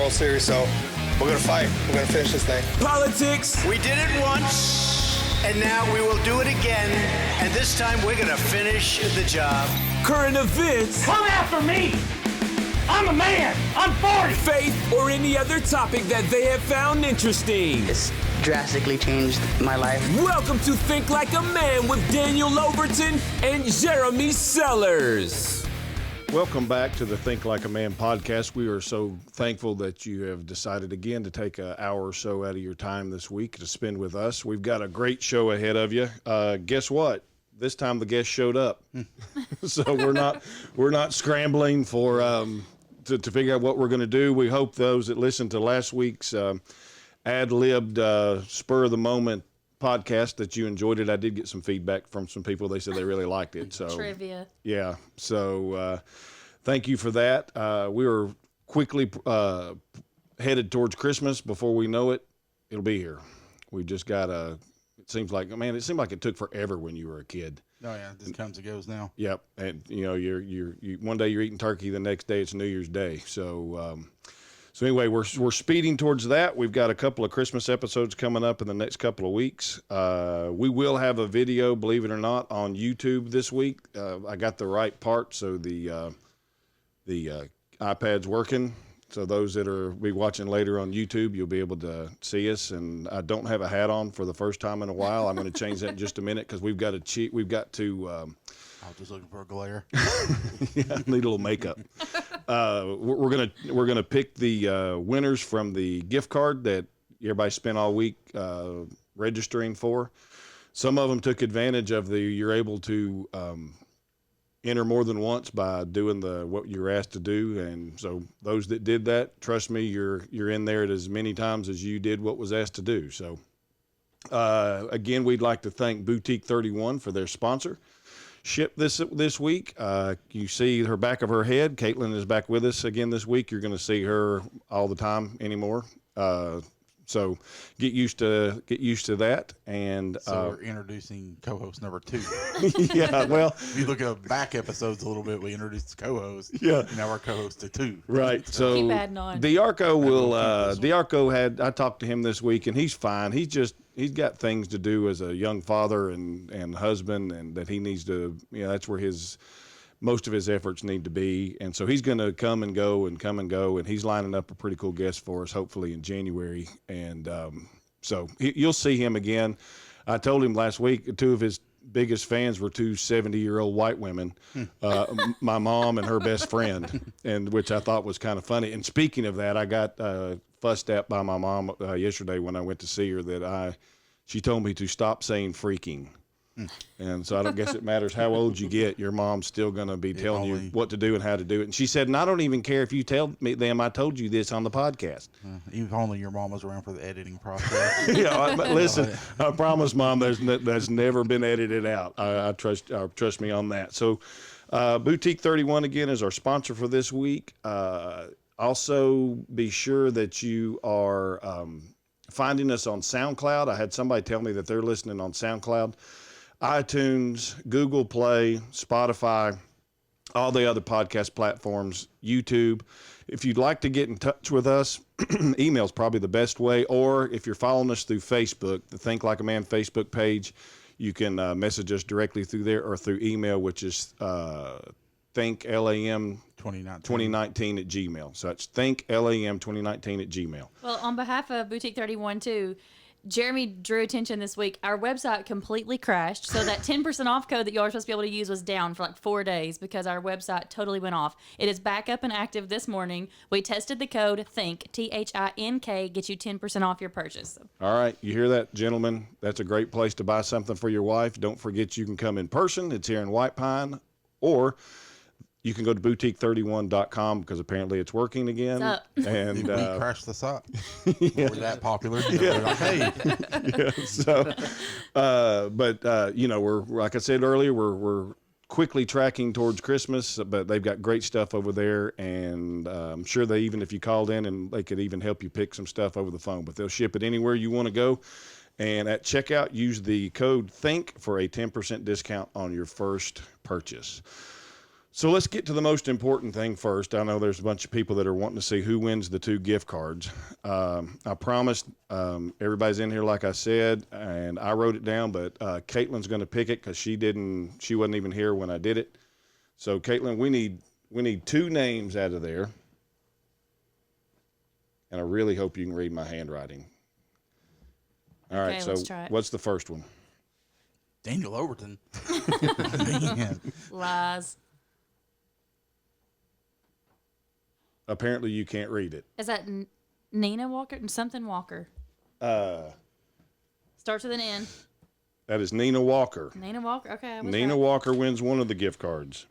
World Series, so we're going to fight. We're going to finish this thing. Politics. We did it once, and now we will do it again, and this time we're going to finish the job. Current events. Come after me! I'm a man! I'm 40! Faith or any other topic that they have found interesting. It's drastically changed my life. Welcome to Think Like a Man with Daniel Overton and Jeremy Sellers. Welcome back to the Think Like a Man podcast. We are so thankful that you have decided again to take an hour or so out of your time this week to spend with us. We've got a great show ahead of you. Guess what? This time the guest showed up. So we're not scrambling for to figure out what we're going to do. We hope those that listened to last week's ad-libbed spur of the moment podcast that you enjoyed it. I did get some feedback from some people. They said they really liked it. So trivia. Yeah. So thank you for that. We were quickly headed towards Christmas. Before we know it, it'll be here. We just got it seemed like it took forever when you were a kid. Oh yeah, it just comes and goes now. Yep. And you know, you one day you're eating turkey, the next day it's New Year's Day. So so anyway, we're speeding towards that. We've got a couple of Christmas episodes coming up in the next couple of weeks. We will have a video, believe it or not, on YouTube this week. I got the right part, so the iPad's working. So those that are be watching later on YouTube, you'll be able to see us. And I don't have a hat on for the first time in a while. I'm going to change that in just a minute because we've got to I was just looking for a glare. Yeah, I need a little makeup. We're gonna pick the winners from the gift card that everybody spent all week registering for. Some of them took advantage of you're able to enter more than once by doing what you're asked to do, and so those that did that, trust me, you're in there as many times as you did what was asked to do. So again, we'd like to thank Boutique 31 for their sponsor. Ship this week. You see her back of her head. Caitlin is back with us again this week. You're going to see her all the time anymore. So get used to that. And so we're introducing co-host number 2. Yeah, well, if you look at back episodes a little bit, we introduced the co-host. Yeah, now we're co-host to 2. Right. So keep adding on. Diarco I talked to him this week, and he's fine. He's got things to do as a young father and husband, and that he needs to. That's where most of his efforts need to be, and so he's going to come and go, and he's lining up a pretty cool guest for us, hopefully in January, and so you'll see him again. I told him last week 2 of his biggest fans were 2 70-year-old white women, my mom and her best friend, and which I thought was kind of funny. And speaking of that, I got fussed at by my mom yesterday when I went to see her that she told me to stop saying freaking. And so I don't guess it matters how old you get, your mom's still going to be telling you what to do and how to do it. And she said, and I don't even care if you tell them I told you this on the podcast. If only your mom was around for the editing process. Listen, I promise, Mom, that's never been edited out. I trust me on that. So Boutique 31, again, is our sponsor for this week. Also, be sure that you are finding us on SoundCloud. I had somebody tell me that they're listening on SoundCloud, iTunes, Google Play, Spotify, all the other podcast platforms, YouTube. If you'd like to get in touch with us, email is probably the best way. Or if you're following us through Facebook, the Think Like a Man Facebook page, you can message us directly through there or through email, which is thinklam2019 at Gmail. So it's thinklam2019 at Gmail. Well, on behalf of Boutique 31 too, Jeremy drew attention this week. Our website completely crashed, so that 10% off code that y'all are supposed to be able to use was down for like 4 days because our website totally went off. It is back up and active this morning. We tested the code THINK, THINK, get you 10% off your purchase. All right, you hear that, gentlemen? That's a great place to buy something for your wife. Don't forget you can come in person. It's here in White Pine, or you can go to boutique31.com because apparently it's working again. And we crashed the site. Yeah. We're that popular. Yeah. Like, hey. Yeah, so, but we're, like I said earlier, we're quickly tracking towards Christmas, but they've got great stuff over there, and I'm sure if you called in, and they could even help you pick some stuff over the phone, but they'll ship it anywhere you want to go. And at checkout, use the code THINK for a 10% discount on your first purchase. So let's get to the most important thing first. I know there's a bunch of people that are wanting to see who wins the 2 gift cards. I promised everybody's in here, like I said, and I wrote it down, but Caitlin's going to pick it because she wasn't even here when I did it. So Caitlin, we need 2 names out of there, and I really hope you can read my handwriting. All right, so let's try it. what's the first one? Daniel Overton. Man. Lies. Apparently you can't read it. Is that Nina Walker? Something Walker. Starts with an N. That is Nina Walker. Nina Walker. Okay. I was Nina right. Walker wins one of the gift cards.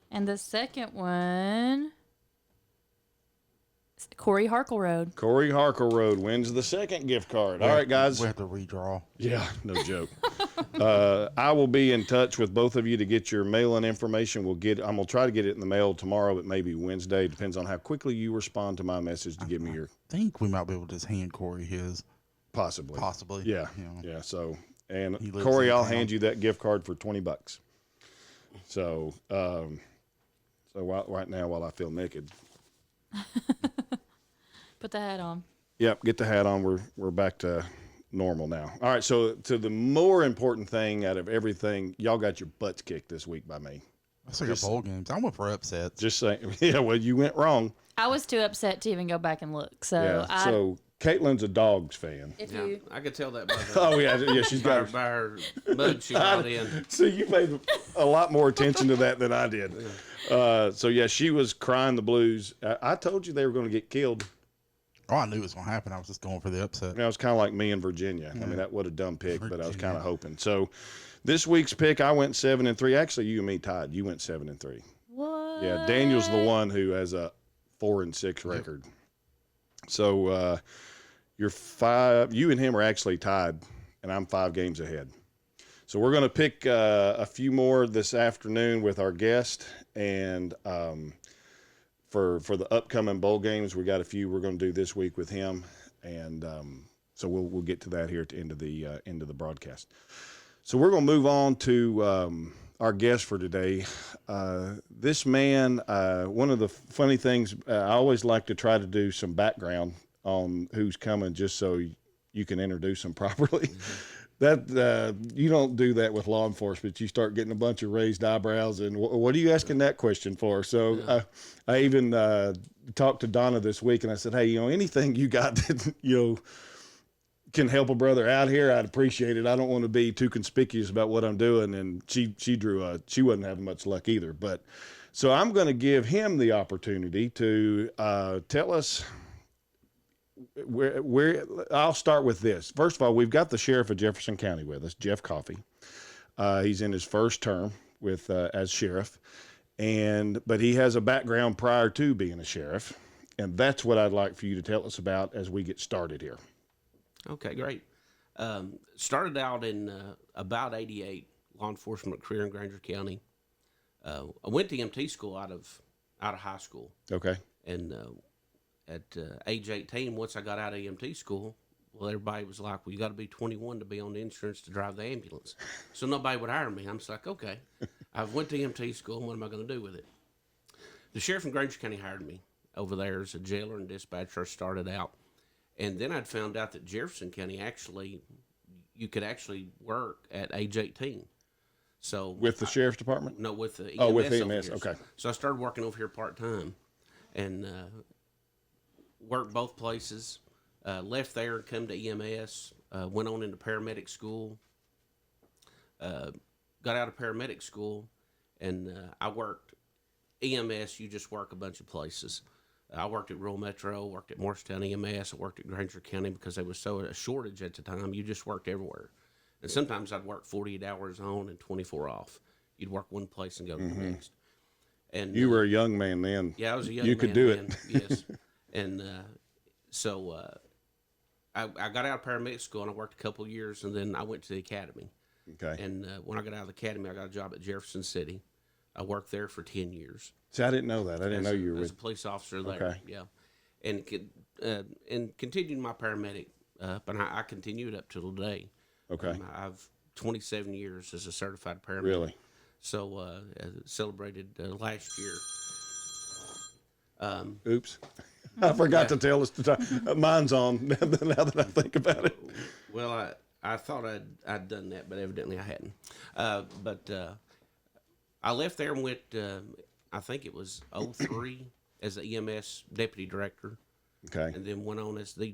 And the second one, Corey Harkleroad. Corey Harkleroad wins the second gift card. All right, guys. We have to redraw. Yeah, no joke. I will be in touch with both of you to get your mail-in information. I'm gonna try to get it in the mail tomorrow, but maybe Wednesday. Depends on how quickly you respond to my message to give me your. I think we might be able to just hand Corey his. Possibly. Yeah. Yeah. So, and He lives Corey, in I'll town. hand you that gift card for $20. So, right now, while I feel naked. Put the hat on. Yep, get the hat on. We're back to normal now. All right, so to the more important thing out of everything, y'all got your butts kicked this week by me. That's like a bowl games. I went for upsets. Just saying. Yeah, well, you went wrong. I was too upset to even go back and look. So, Yeah. So Caitlin's a Dogs fan. if Yeah, you I could tell that by the Oh yeah, she's got her. by her mug she brought in. So you paid a lot more attention to that than I did. So yeah, she was crying the blues. I told you they were going to get killed. Oh, I knew it was going to happen. I was just going for the upset. It was kind of like me in Virginia. I mean, that was a dumb pick, but I was kind of hoping. So this week's pick, I went 7-3. Actually, you and me tied. You went 7-3. what? Yeah, Daniel's the one who has a 4-6 record. So you're 5. You and him are actually tied, and I'm 5 games ahead. So we're going to pick a few more this afternoon with our guest, and for the upcoming bowl games, we got a few we're going to do this week with him, and so we'll get to that here at the end of the broadcast. So we're going to move on to our guest for today. This man, one of the funny things, I always like to try to do some background on who's coming, just so you can introduce them properly. That you don't do that with law enforcement. You start getting a bunch of raised eyebrows, and what are you asking that question for? So I even talked to Donna this week, and I said, hey, anything you got that can help a brother out here, I'd appreciate it. I don't want to be too conspicuous about what I'm doing. And she wasn't having much luck either. But so I'm going to give him the opportunity to tell us where I'll start with this. First of all, we've got the sheriff of Jefferson County with us, Jeff Coffey. He's in his first term with as sheriff, but he has a background prior to being a sheriff, and that's what I'd like for you to tell us about as we get started here. Okay, great. Started out in about 88, law enforcement career in Granger County. I went to EMT school out of high school, Okay. and at age 18, once I got out of EMT school, well, everybody was like, well, you got to be 21 to be on the insurance to drive the ambulance. So nobody would hire me. I'm just like, okay, I went to EMT school, and what am I going to do with it? The sheriff in Granger County hired me over there as a jailer and dispatcher. I started out. And then I'd found out that Jefferson County you could actually work at age 18. So With the sheriff's department? No, with the EMS. Oh, with over EMS, here. okay. So I started working over here part-time and worked both places. Left there and come to EMS. Went on into paramedic school. Got out of paramedic school, and I worked EMS. You just work a bunch of places. I worked at Rural Metro, worked at Morristown EMS, I worked at Granger County because there was a shortage at the time. You just worked everywhere. And sometimes I'd work 48 hours on and 24 off. You'd work one place and go to the next. And You were a young man then. yeah, I was a young You man could do then, it. yes. And so I got out of paramedic school, and I worked a couple of years, and then I went to the academy. Okay. And when I got out of the academy, I got a job at Jefferson City. I worked there for 10 years. See, I didn't know that. I didn't know you were as a with. police officer there. Okay. Yeah, and continued my paramedic, and I continued up till today. Okay. I've 27 years as a certified paramedic. Really? So celebrated last year. Oops. I forgot to tell us to talk. Mine's on now that I think about it. Well, I thought I'd done that, but evidently I hadn't. But I left there and went, I think it was 03 as the EMS deputy director. Okay. And then went on as the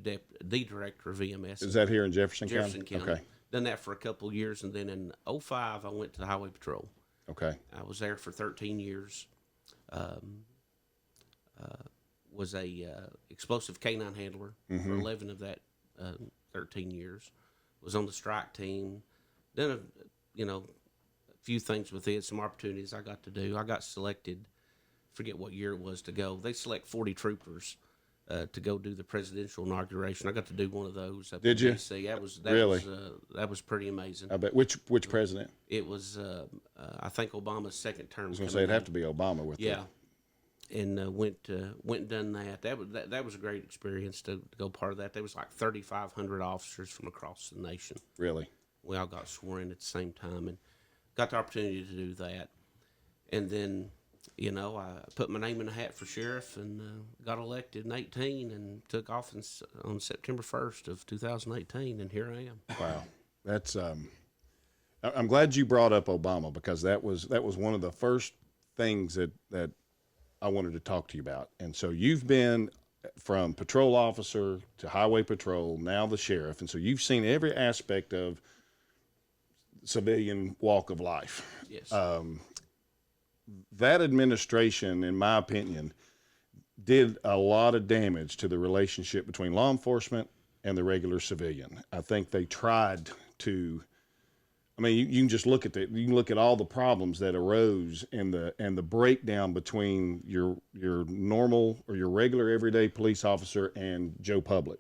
director of EMS. Is that here in Jefferson County? Jefferson County. Okay. Done that for a couple of years, and then in 05 I went to the Hwy Patrol. Okay. I was there for 13 years. Was a explosive K-9 handler for 11 of that 13 years. Was on the strike team. Done a few things with it, some opportunities I got to do. I got selected, forget what year it was, to go. They select 40 troopers to go do the presidential inauguration. I got to do one of those. Did you? DC. That was pretty amazing. I bet. Which president? It was I think Obama's second term. I was going to say it'd have to be Obama with it. And went and done that. That was a great experience to go part of that. There was like 3,500 officers from across the nation. Really? We all got sworn in at the same time and got the opportunity to do that. And then, I put my name in the hat for sheriff and got elected in 18 and took office on September 1st of 2018, and here I am. Wow, that's. I'm glad you brought up Obama, because that was one of the first things that I wanted to talk to you about. And so you've been from patrol officer to highway patrol, now the sheriff. And so you've seen every aspect of civilian walk of life. Yes. That administration, in my opinion, did a lot of damage to the relationship between law enforcement and the regular civilian. I think they tried to, you can just look at you can look at all the problems that arose and the breakdown between your normal or your regular everyday police officer and Joe Public.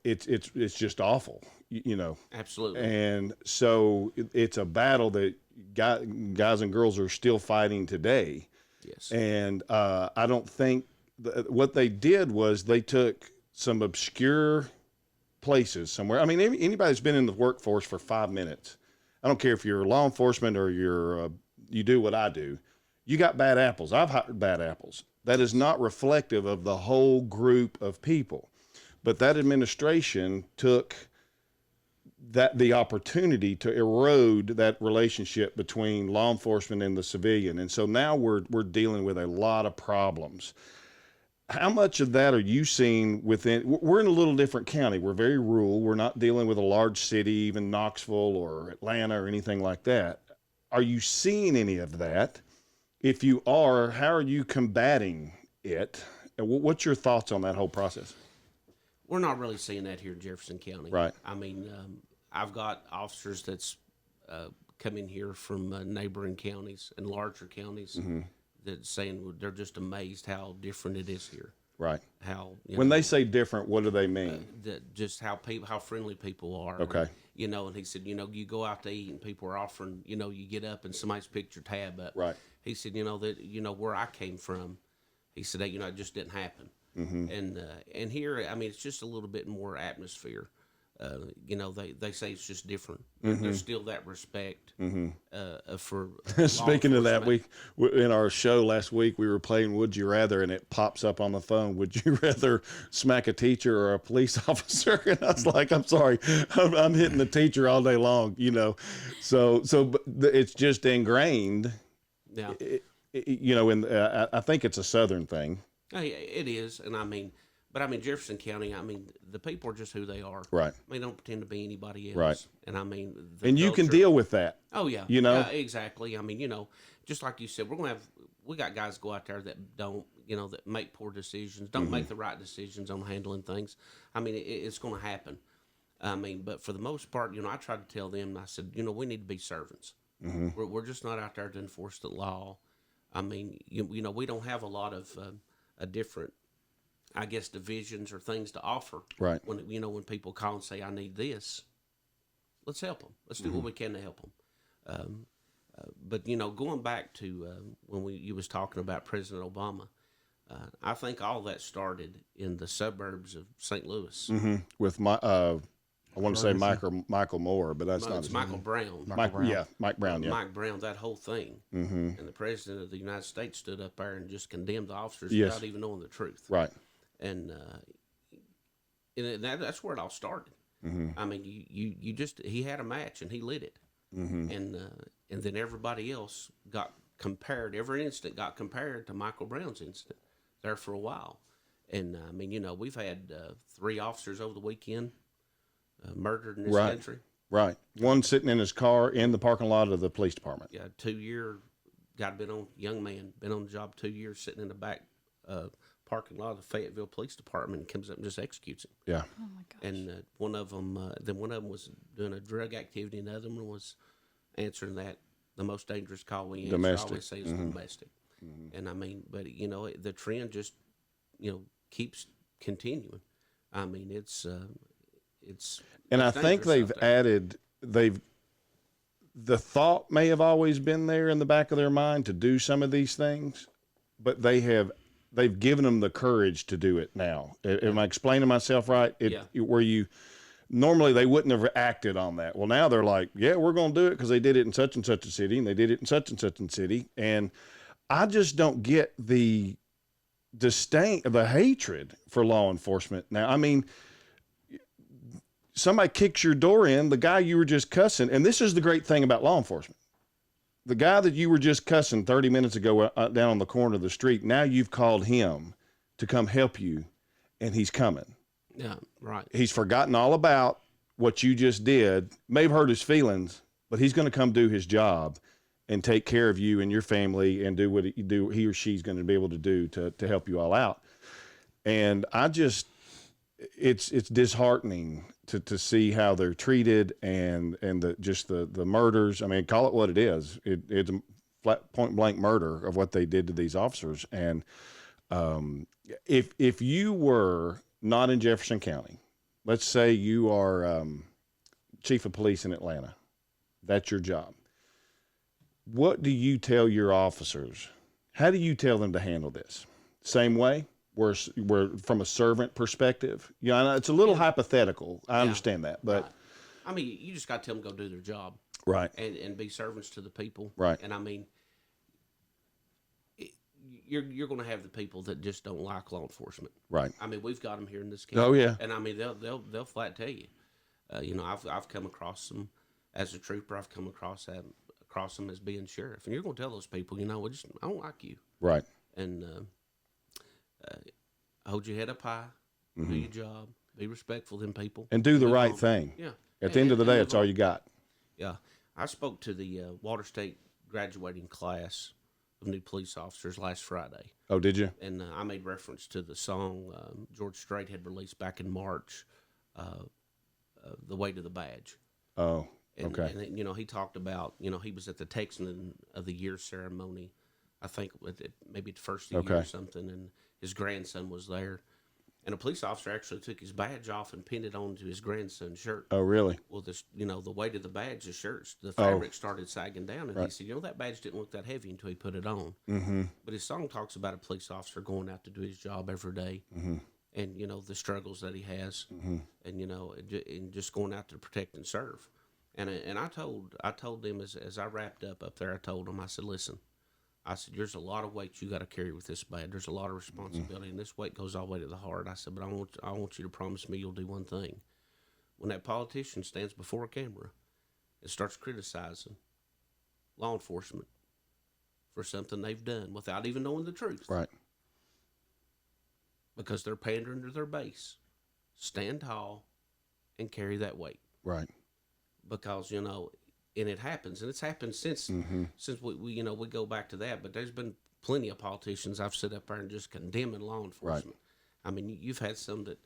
It's just awful, Absolutely. And so it's a battle that guys and girls are still fighting today. Yes. And I don't think what they did was they took some obscure places somewhere. Anybody that's been in the workforce for 5 minutes, I don't care if you're law enforcement or you do what I do, you got bad apples. I've hired bad apples. That is not reflective of the whole group of people. But that administration took the opportunity to erode that relationship between law enforcement and the civilian. And so now we're dealing with a lot of problems. How much of that are you seeing we're in a little different county. We're very rural. We're not dealing with a large city, even Knoxville or Atlanta or anything like that. Are you seeing any of that? If you are, how are you combating it? And what's your thoughts on that whole process? We're not really seeing that here in Jefferson County. Right. I've got officers that's come in here from neighboring counties and larger counties that saying they're just amazed how different it is here. Right. How when they say different, what do they mean? Just how friendly people are. Okay. And he said, you go out to eat and people are offering, you get up and somebody's picked your tab up. Right. He said, where I came from, he said, it just didn't happen. And here, it's just a little bit more atmosphere. They say it's just different. There's still that respect for. Speaking of that, we in our show last week we were playing Would You Rather, and it pops up on the phone. Would you rather smack a teacher or a police officer? And I was like, I'm sorry, I'm hitting the teacher all day long. So but it's just ingrained. Yeah. I think it's a Southern thing. It is, and but Jefferson County, the people are just who they are. Right. They don't pretend to be anybody else. Right. And and you can deal with that. Oh yeah. Yeah, exactly. Just like you said, we got guys go out there that don't, that make poor decisions, don't make the right decisions on handling things. It's going to happen. But for the most part, I try to tell them, I said, we need to be servants. We're just not out there to enforce the law. We don't have a lot of a different, I guess, divisions or things to offer. Right. When people call and say, I need this, let's help them. Let's do what we can to help them. But going back to when you was talking about President Obama, I think all that started in the suburbs of St. Louis. With my I want to say Michael Moore, but that's not it's his Michael name. Brown. Mike Brown. Yeah, Mike Brown. Yeah. Mike Brown, that whole thing. Mm-hmm. And the president of the United States stood up there and just condemned the officers Yes. without even knowing the truth. Right. And that's where it all started. Mm-hmm. I mean, you just he had a match and he lit it, Mm-hmm. and then everybody else got compared. Every incident got compared to Michael Brown's incident there for a while. And I mean, we've had 3 officers over the weekend murdered in this country. Right. One sitting in his car in the parking lot of the police department. Yeah, 2-year young man, been on the job 2 years, sitting in the back parking lot of the Fayetteville Police Department, and comes up and just executes him. Yeah. Oh my gosh. And one of them was doing a drug activity, and the other one was answering the most dangerous call we answer. Domestic. I always say is domestic. Mm-hmm. And I mean, but the trend just keeps continuing. I mean, it's. And I think they've added the thought may have always been there in the back of their mind to do some of these things, but they've given them the courage to do it now. Am I explaining myself right? Where you normally they wouldn't have acted on that. Well, now they're like, yeah, we're going to do it because they did it in such and such a city, and they did it in such and such a city, and I just don't get the disdain, the hatred for law enforcement now. I mean, somebody kicks your door in, the guy you were just cussing, and this is the great thing about law enforcement. The guy that you were just cussing 30 minutes ago down on the corner of the street, now you've called him to come help you, and he's coming. Yeah, right. He's forgotten all about what you just did, may have hurt his feelings, but he's going to come do his job and take care of you and your family and do what he or she's going to be able to do to help you all out. And it's disheartening to see how they're treated and the murders. I mean, call it what it is. It's a flat point blank murder of what they did to these officers. And if you were not in Jefferson County, let's say you are chief of police in Atlanta, that's your job. What do you tell your officers? How do you tell them to handle this? Same way? We're from a servant perspective. Yeah, I know it's a little hypothetical. I understand that, but right. I mean, you just got to tell them to go do their job, right? And be servants to the people, right? And I mean, you're going to have the people that just don't like law enforcement, right? I mean, we've got them here in this county. Oh yeah, and I mean, they'll flat tell you. I've come across them as a trooper. I've come across them as being sheriff, and you're going to tell those people, I don't like you, right? And hold your head up high, do your job, be respectful to them people, and do the right thing. Yeah. At the end of the day, it's all you got. Yeah. I spoke to the Water State graduating class of new police officers last Friday. Oh, did you? And I made reference to the song George Strait had released back in March, "The Way to the Badge." Oh, okay. And he talked about he was at the Texan of the Year ceremony, I think maybe the first of the year or something, and his grandson was there, and a police officer actually took his badge off and pinned it onto his grandson's shirt. Oh, really? Well, the weight of the badge, the shirts, the fabric started sagging down, and he said, that badge didn't look that heavy until he put it on. Mm-hmm. But his song talks about a police officer going out to do his job every day, and the struggles that he has, and and just going out to protect and serve. And I told them as I wrapped up there, I told them, I said, listen. I said, there's a lot of weight you got to carry with this badge. There's a lot of responsibility, and this weight goes all the way to the heart. I said, but I want you to promise me you'll do one thing. When that politician stands before a camera and starts criticizing law enforcement for something they've done without even knowing the truth, right? Because they're pandering to their base, stand tall and carry that weight, right? Because and it happens, and it's happened since we go back to that. But there's been plenty of politicians I've sit up there and just condemning law enforcement. Right. I mean, you've had some that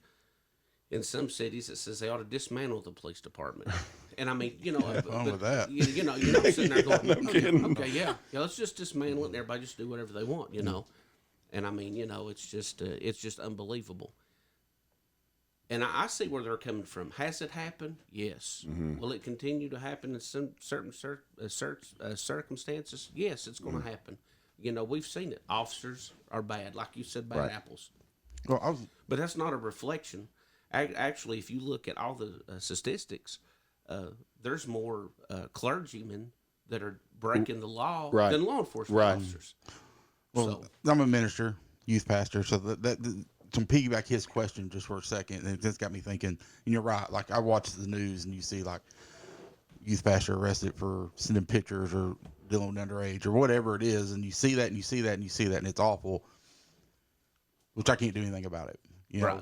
in some cities it says they ought to dismantle the police department, and I mean, with that. You're not sitting there going, no kidding. Okay, yeah, let's just dismantle it, and everybody just do whatever they want, And I mean, it's just unbelievable. And I see where they're coming from. Has it happened? Yes. Will it continue to happen in some certain circumstances? Yes, it's going to happen. We've seen it. Officers are bad, like you said, bad apples. Well, but that's not a reflection. Actually, if you look at all the statistics, there's more clergymen that are breaking the law than law enforcement officers. Well, I'm a minister, youth pastor, so that to piggyback his question just for a second, and it's got me thinking. And you're right. Like I watch the news, and you see like youth pastor arrested for sending pictures or dealing with underage or whatever it is, and you see that, and you see that, and you see that, and it's awful. Which I can't do anything about it. You know.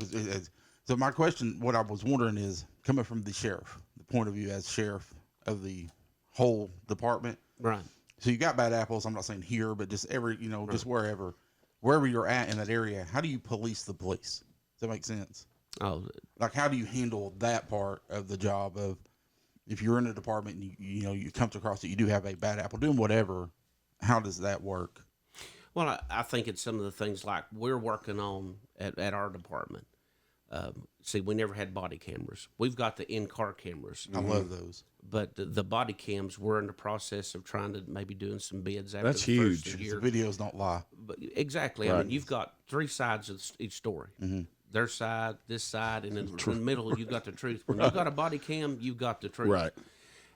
So my question, what I was wondering is, coming from the sheriff, the point of view as sheriff of the whole department, right? So you got bad apples. I'm not saying here, but just just wherever you're at in that area. How do you police the police? Does that make sense? Oh, like how do you handle that part of the job of if you're in a department and you come across that you do have a bad apple doing whatever? How does that work? Well, I think it's some of the things like we're working on at our department. See, we never had body cameras. We've got the in-car cameras. I love those. But the body cams, we're in the process of trying to maybe doing some bids after That's the huge. first year. The videos don't lie. But exactly. I mean, you've got three sides of each story. Their side, this side, and in the middle, you've got the truth. When you've got a body cam, you've got the truth. Right.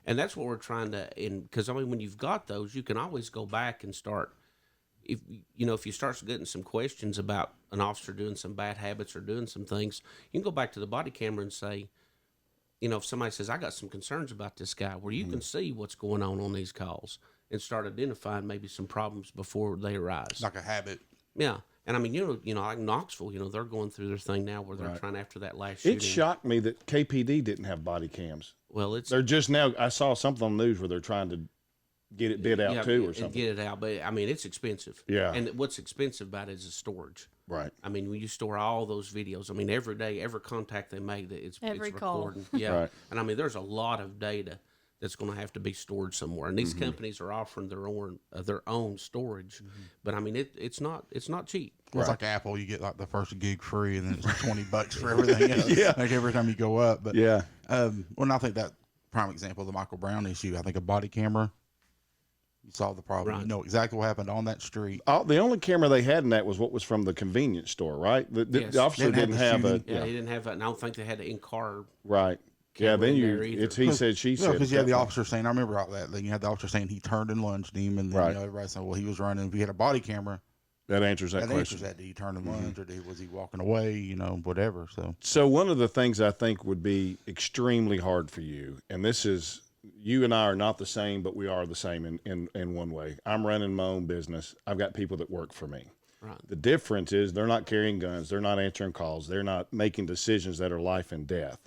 And that's what we're trying to, because I mean, when you've got those, you can always go back and start. If you start getting some questions about an officer doing some bad habits or doing some things, you can go back to the body camera and say, if somebody says, I got some concerns about this guy, where you can see what's going on these calls and start identifying maybe some problems before they arise. Like a habit. Yeah. And I mean, like Knoxville, they're going through their thing now where they're trying after that last shooting. It shocked me that KPD didn't have body cams. Well, they're just now, I saw something on the news where they're trying to get it bid out too or something. Get it out, but I mean it's expensive. Yeah. And what's expensive about it is the storage. Right. I mean, when you store all those videos, I mean every day, every contact they make, it's call. recording. Yeah. Right. And I mean there's a lot of data that's going to have to be stored somewhere, and these companies are offering their own storage, but I mean it's not cheap. Well, it's like Apple, you get like the first gig free, and then it's $20 for everything else. Like every time you go up. But when I think that prime example of the Michael Brown issue, I think a body camera. You solve the problem. Right. You know exactly what happened on that street. The only camera they had in that was what was from the convenience store, right? The officer didn't have a. Yeah, he didn't have that, and I don't think they had an in-car. Right. Yeah, then it's he said, she said. Because you had the officer saying, I remember all that. Then you had the officer saying he turned and lunged him, and then everybody said, well, he was running. If he had a body camera, that answers that question. Answers that. Did he turn and lunge, or was he walking away? Whatever. So one of the things I think would be extremely hard for you, and this is. You and I are not the same, but we are the same in one way. I'm running my own business. I've got people that work for me. Right. The difference is they're not carrying guns. They're not answering calls. They're not making decisions that are life and death.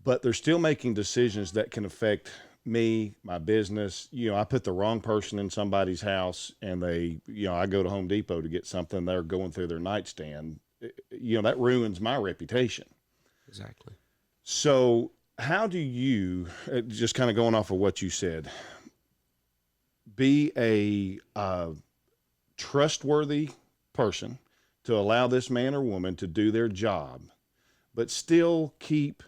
But they're still making decisions that can affect me, my business. I put the wrong person in somebody's house and I go to Home Depot to get something. They're going through their nightstand. That ruins my reputation. Exactly. So how do you, just kind of going off of what you said, be a trustworthy person to allow this man or woman to do their job, but still keep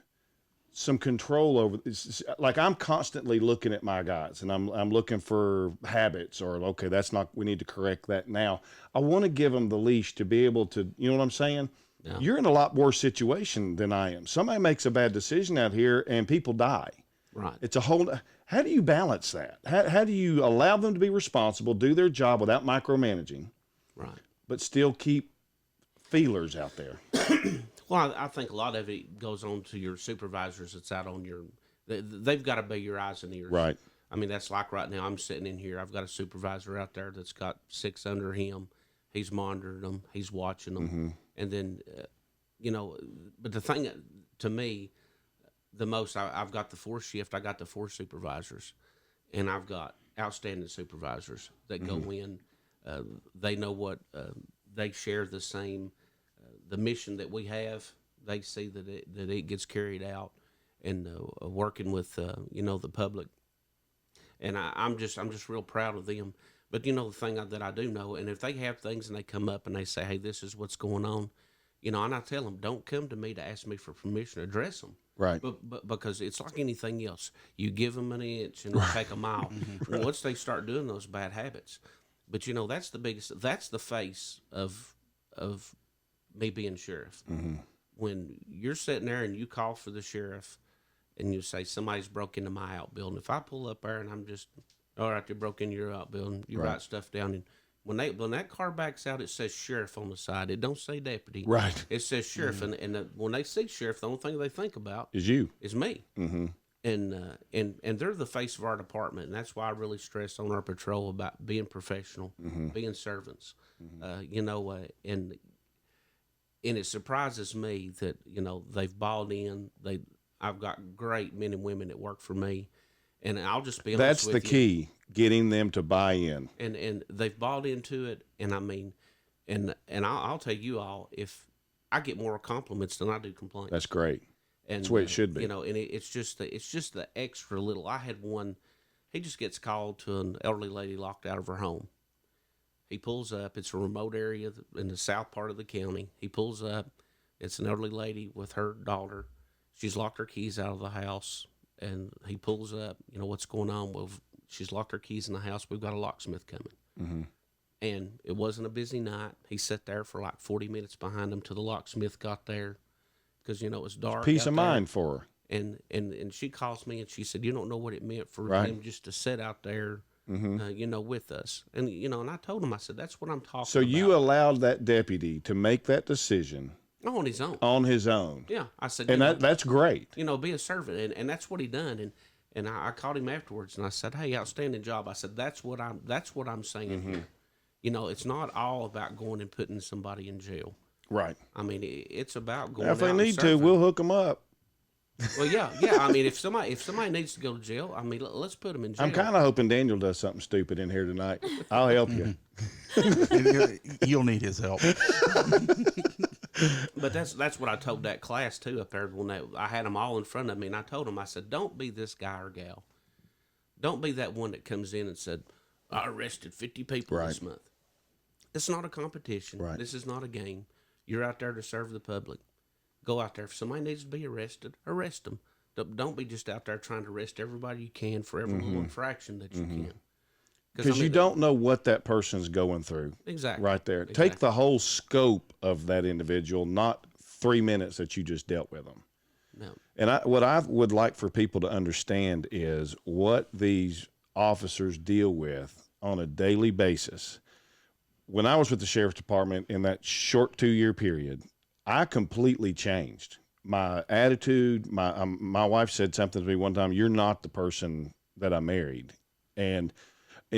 some control over this? Like I'm constantly looking at my guys and I'm looking for habits or, okay, we need to correct that now. I want to give them the leash to be able to, you know what I'm saying? Yeah. You're in a lot worse situation than I am. Somebody makes a bad decision out here and people die. Right. It's how do you balance that? How do you allow them to be responsible, do their job without micromanaging, right, but still keep feelers out there? Well, I think a lot of it goes on to your supervisors that's out on they've got to be your eyes and ears. Right. I mean, that's like right now I'm sitting in here. I've got a supervisor out there that's got 6 under him. He's monitoring them. He's watching them. Mm-hmm. And then, but the thing to me, the most, I've got the 4th shift. I got the 4 supervisors, and I've got outstanding supervisors that go in. They know what they share the same, the mission that we have. They see that it gets carried out, and working with the public. And I'm just real proud of them. But the thing that I do know, and if they have things and they come up and they say, hey, this is what's going on, and I tell them, don't come to me to ask me for permission to address them. Right. But because it's like anything else. You give them an inch and they'll take a mile. Well, once they start doing those bad habits. But, that's the face of me being sheriff. Mm-hmm. when you're sitting there and you call for the sheriff and you say somebody's broke into my outbuilding, if I pull up there and I'm just, all right, they broke into your outbuilding, you write stuff down, and when that car backs out, it says sheriff on the side. It don't say deputy. Right. It says sheriff, and when they see sheriff, the only thing they think about Is you. Is me. Mm-hmm. And they're the face of our department, and that's why I really stress on our patrol about being professional, being servants. And it surprises me that they've bought in. I've got great men and women that work for me, and I'll just be honest That's with the key, getting them to buy in. And they've bought into it, and I mean, and I'll tell you all, if I get more compliments than I do complaints. That's great. And, that's the way it should be. And it's just the extra little. I had one. He just gets called to an elderly lady locked out of her home. He pulls up. It's a remote area in the south part of the county. He pulls up. It's an elderly lady with her daughter. She's locked her keys out of the house, and he pulls up. What's going on? Well, she's locked her keys in the house. We've got a locksmith coming. Mm-hmm. And it wasn't a busy night. He sat there for like 40 minutes behind him till the locksmith got there. Because, it was dark. Peace of mind for her. And she calls me and she said, you don't know what it meant for him just to sit out there, with us. And, and I told him, I said, that's what I'm talking about. So you allowed that deputy to make that decision. On his own. On his own. Yeah. I said, and that's great. Be a servant. And that's what he done. And I called him afterwards and I said, hey, outstanding job. I said, that's what I'm saying here. It's not all about going and putting somebody in jail. Right. I mean, it's about going. If they need to, we'll hook them up. Well, yeah. I mean, if somebody needs to go to jail, I mean, let's put them in jail. I'm kind of hoping Daniel does something stupid in here tonight. I'll help you. You'll need his help. But that's what I told that class too up there when I had them all in front of me, and I told them, I said, don't be this guy or gal. Don't be that one that comes in and said, I arrested 50 people this month. It's not a competition. Right. This is not a game. You're out there to serve the public. Go out there. If somebody needs to be arrested, arrest them. Don't be just out there trying to arrest everybody you can for every little infraction that you can. Because you don't know what that person's going through. Exactly. Right there. Exactly. Take the whole scope of that individual, not 3 minutes that you just dealt with them. No. And what I would like for people to understand is what these officers deal with on a daily basis. When I was with the sheriff's department in that short 2-year period, I completely changed my attitude. My wife said something to me one time, you're not the person that I married. And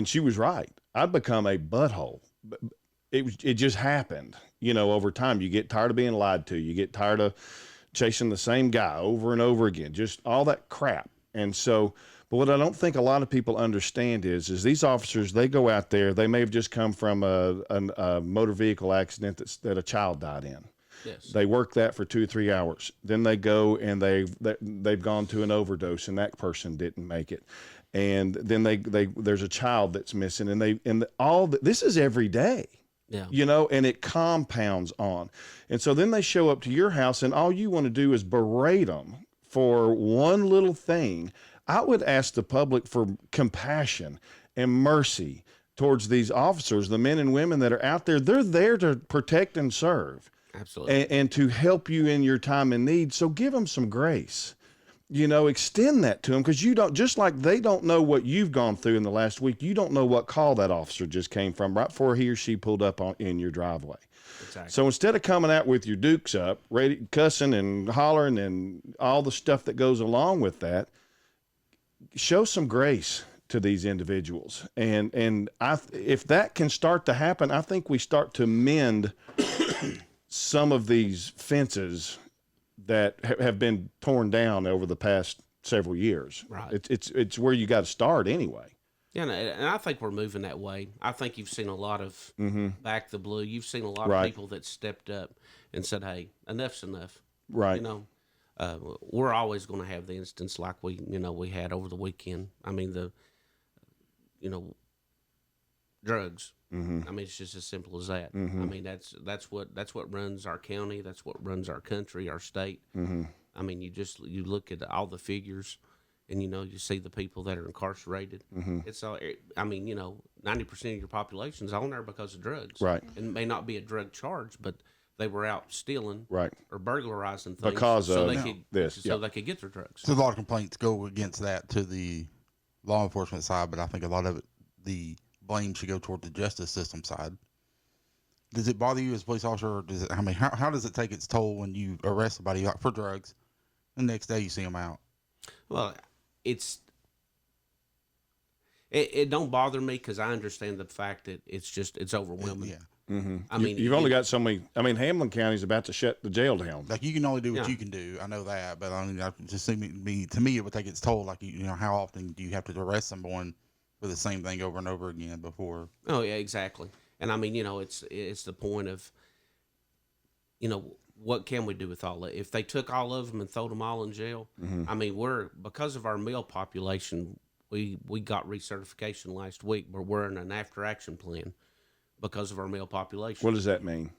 she was right. I'd become a butthole. It just happened, over time. You get tired of being lied to. You get tired of chasing the same guy over and over again, just all that crap. And so, but what I don't think a lot of people understand is these officers, they go out there, they may have just come from a motor vehicle accident that a child died in. Yes. They work that for 2 or 3 hours. Then they go and they've gone to an overdose and that person didn't make it. And then there's a child that's missing, and this is every day. Yeah. And it compounds on. And so then they show up to your house and all you want to do is berate them for one little thing. I would ask the public for compassion and mercy towards these officers, the men and women that are out there. They're there to protect and serve. Absolutely. And to help you in your time of need. So give them some grace. Extend that to them, because you don't, just like they don't know what you've gone through in the last week, you don't know what call that officer just came from right before he or she pulled up in your driveway. Exactly. So instead of coming out with your dukes up, ready, cussing and hollering and all the stuff that goes along with that, show some grace to these individuals. And if that can start to happen, I think we start to mend some of these fences that have been torn down over the past several years. Right. It's where you got to start anyway. Yeah, and I think we're moving that way. I think you've seen a lot of Back the Blue. You've seen a lot of people that stepped up and said, hey, enough's enough. Right. We're always going to have the instance like we had over the weekend. I mean, drugs. I mean, it's just as simple as that. I mean, that's what runs our county. That's what runs our country, our state. I mean, you look at all the figures, and you see the people that are incarcerated. It's all. I mean, 90% of your population is on there because of drugs. Right. And it may not be a drug charge, but they were out stealing Right. or burglarizing things Because so of they could this, so yeah. they could get their drugs. So a lot of complaints go against that to the law enforcement side, but I think a lot of it, the blame should go toward the justice system side. Does it bother you as a police officer, or does it? I mean, how does it take its toll when you arrest somebody for drugs, and the next day you see them out? Well, it don't bother me because I understand the fact that it's overwhelming. Yeah. I mean, You've only got so many. I mean, Hamlin County's about to shut the jail down. Like, you can only do what Yeah. you can do. I know that, but I mean, just to me, it would take its toll. Like, you know, how often do you have to arrest someone for the same thing over and over again before? Oh yeah, exactly. And I mean, it's the point of, what can we do with all that? If they took all of them and throw them all in jail, I mean, because of our male population, we got recertification last week, but we're in an after action plan because of our male population. What does that mean?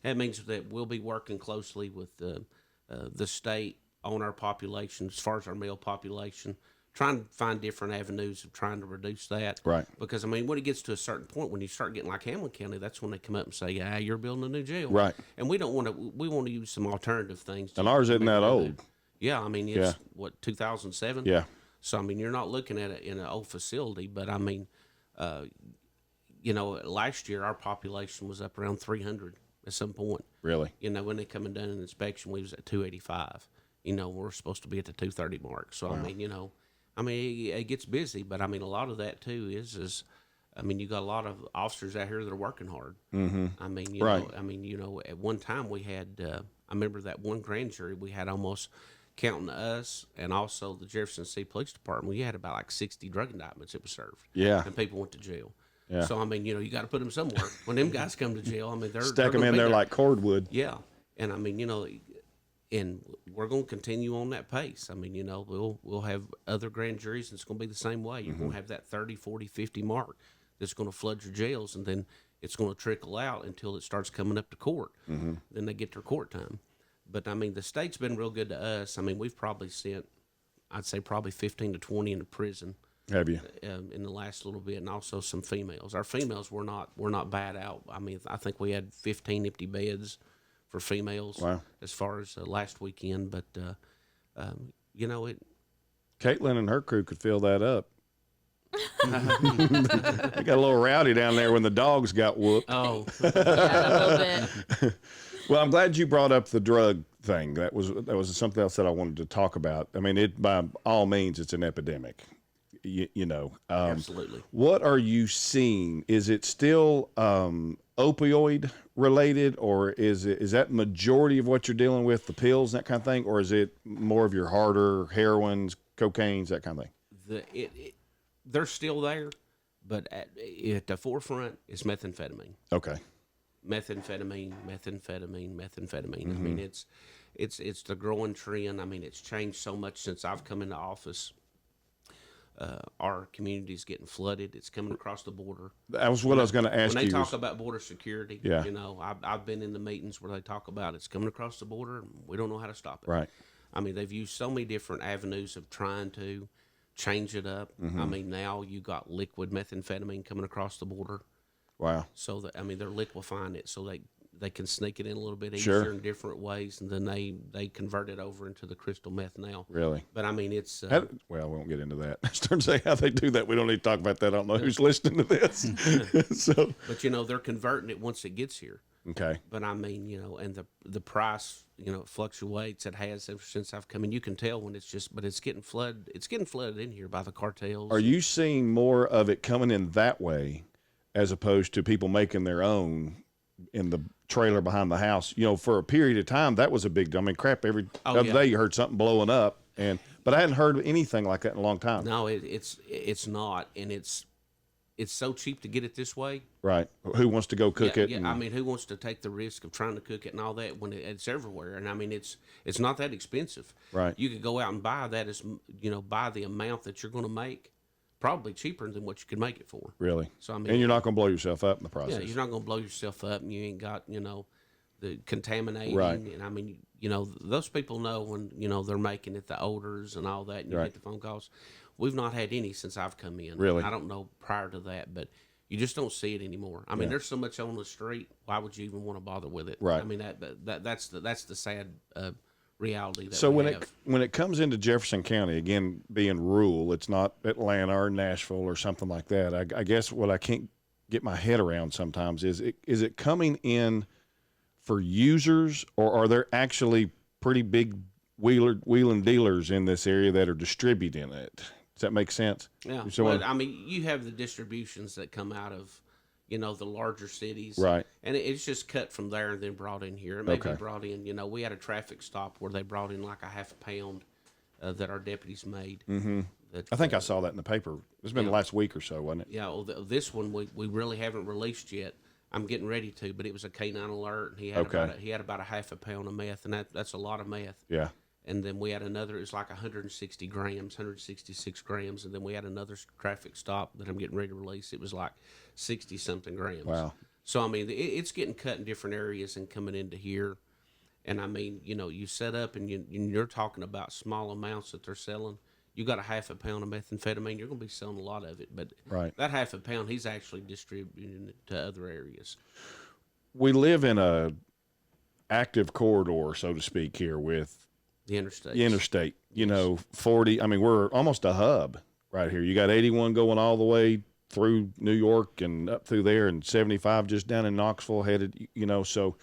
That means that we'll be working closely with the state on our population as far as our male population, trying to find different avenues of trying to reduce that. Right. Because, I mean, when it gets to a certain point, when you start getting like Hamlin County, that's when they come up and say, you're building a new jail. Right. And we want to use some alternative things. And ours isn't that old. Yeah, I mean, it's, 2007? Yeah. So, I mean, you're not looking at it in an old facility, but, I mean, last year our population was up around 300 at some point. Really? When they come and done an inspection, we was at 285. We're supposed to be at the 230 mark. So, wow. I mean, it gets busy, but, I mean, a lot of that, too, is you got a lot of officers out here that are working hard. Mm-hmm. I mean, right. At one time we had, I remember that one grand jury, we had almost, counting us and also the Jefferson City Police Department, we had about like 60 drug indictments that was served. Yeah. And people went to jail. Yeah. So, I mean, you got to put them somewhere. When them guys come to jail, I mean, stack them in there like cordwood. Yeah. And, I mean, and we're going to continue on that pace. I mean, we'll have other grand juries, and it's going to be the same way. You're going to have that 30, 40, 50 mark that's going to flood your jails, and then it's going to trickle out until it starts coming up to court. Then they get their court time. But, I mean, the state's been real good to us. I mean, we've probably sent, I'd say probably 15 to 20 into prison. Have you? In the last little bit, and also some females. Our females were not bad out. I mean, I think we had 15 empty beds for females. Wow. As far as last weekend, but it. Caitlin and her crew could fill that up. They got a little rowdy down there when the dogs got whooped. Oh, Yeah, a little bit. Well, I'm glad you brought up the drug thing. That was something else that I wanted to talk about. I mean, by all means, it's an epidemic. Absolutely. What are you seeing? Is it still opioid related, or is that majority of what you're dealing with, the pills, that kind of thing, or is it more of your harder heroines, cocaines, that kind of thing? They're still there, but at the forefront is methamphetamine. Okay. Methamphetamine. I mean, it's the growing trend. I mean, it's changed so much since I've come into office. Our community is getting flooded. It's coming across the border. That was what I was going to ask you. When they talk about border security, yeah. I've been in the meetings where they talk about it's coming across the border, and we don't know how to stop it. Right. I mean, they've used so many different avenues of trying to change it up. I mean, now you got liquid methamphetamine coming across the border. Wow. So that, I mean, they're liquefying it so they can sneak it in a little bit easier in different ways, and then they convert it over into the crystal meth now. Really? But I mean, it's well, we won't get into that. I was trying to say how they do that. We don't need to talk about that. I don't know who's listening to this. So, but they're converting it once it gets here. Okay. But I mean, and the price, it fluctuates. It has ever since I've come in. You can tell when but it's getting flooded. It's getting flooded in here by the cartels. Are you seeing more of it coming in that way, as opposed to people making their own in the trailer behind the house? For a period of time, that was a big. I mean, crap. Every other day you heard something blowing up, but I hadn't heard anything like that in a long time. No, it's not, and it's so cheap to get it this way. Right. Who wants to go cook it? Yeah. I mean, who wants to take the risk of trying to cook it and all that when it's everywhere? And I mean, it's not that expensive. Right. You could go out and buy that as buy the amount that you're going to make. Probably cheaper than what you could make it for. Really? So I mean, and you're not going to blow yourself up in the process. Yeah, you're not going to blow yourself up, and you ain't got the contaminating. Right. And I mean, those people know when they're making it, the odors and all that, and you get the phone calls. We've not had any since I've come in. Really? I don't know prior to that, but You just don't see it anymore. I mean, there's so much on the street. Why would you even want to bother with it? Right. I mean, that's the sad reality. That So we when have. when it comes into Jefferson County, again being rural, it's not Atlanta or Nashville or something like that. I guess what I can't get my head around sometimes is it coming in for users, or are there actually pretty big wheeling dealers in this area that are distributing it? Does that make sense? Yeah. So But, I mean, you have the distributions that come out of, the larger cities. Right. And it's just cut from there and then brought in here. It may be Okay. brought in, we had a traffic stop where they brought in like a half a pound that our deputies made. Mm-hmm. I think I saw that in the paper. It's been the last week or so, wasn't it? Yeah, well, this one we really haven't released yet. I'm getting ready to, but it was a K-9 alert, and he had about a half a pound of meth, and that's a lot of meth. Yeah. And then we had another, it's like 160 grams, 166 grams. And then we had another traffic stop that I'm getting ready to release. It was like 60-something grams. Wow. So, I mean, it's getting cut in different areas and coming into here. And, I mean, you set up and you're talking about small amounts that they're selling. You got a half a pound of methamphetamine, you're going to be selling a lot of it. But that half a pound, he's actually distributing it to other areas. We live in a active corridor, so to speak, here with the interstate. 40. I mean, we're almost a hub right here. You got 81 going all the way through New York and up through there, and 75 just down in Knoxville headed, so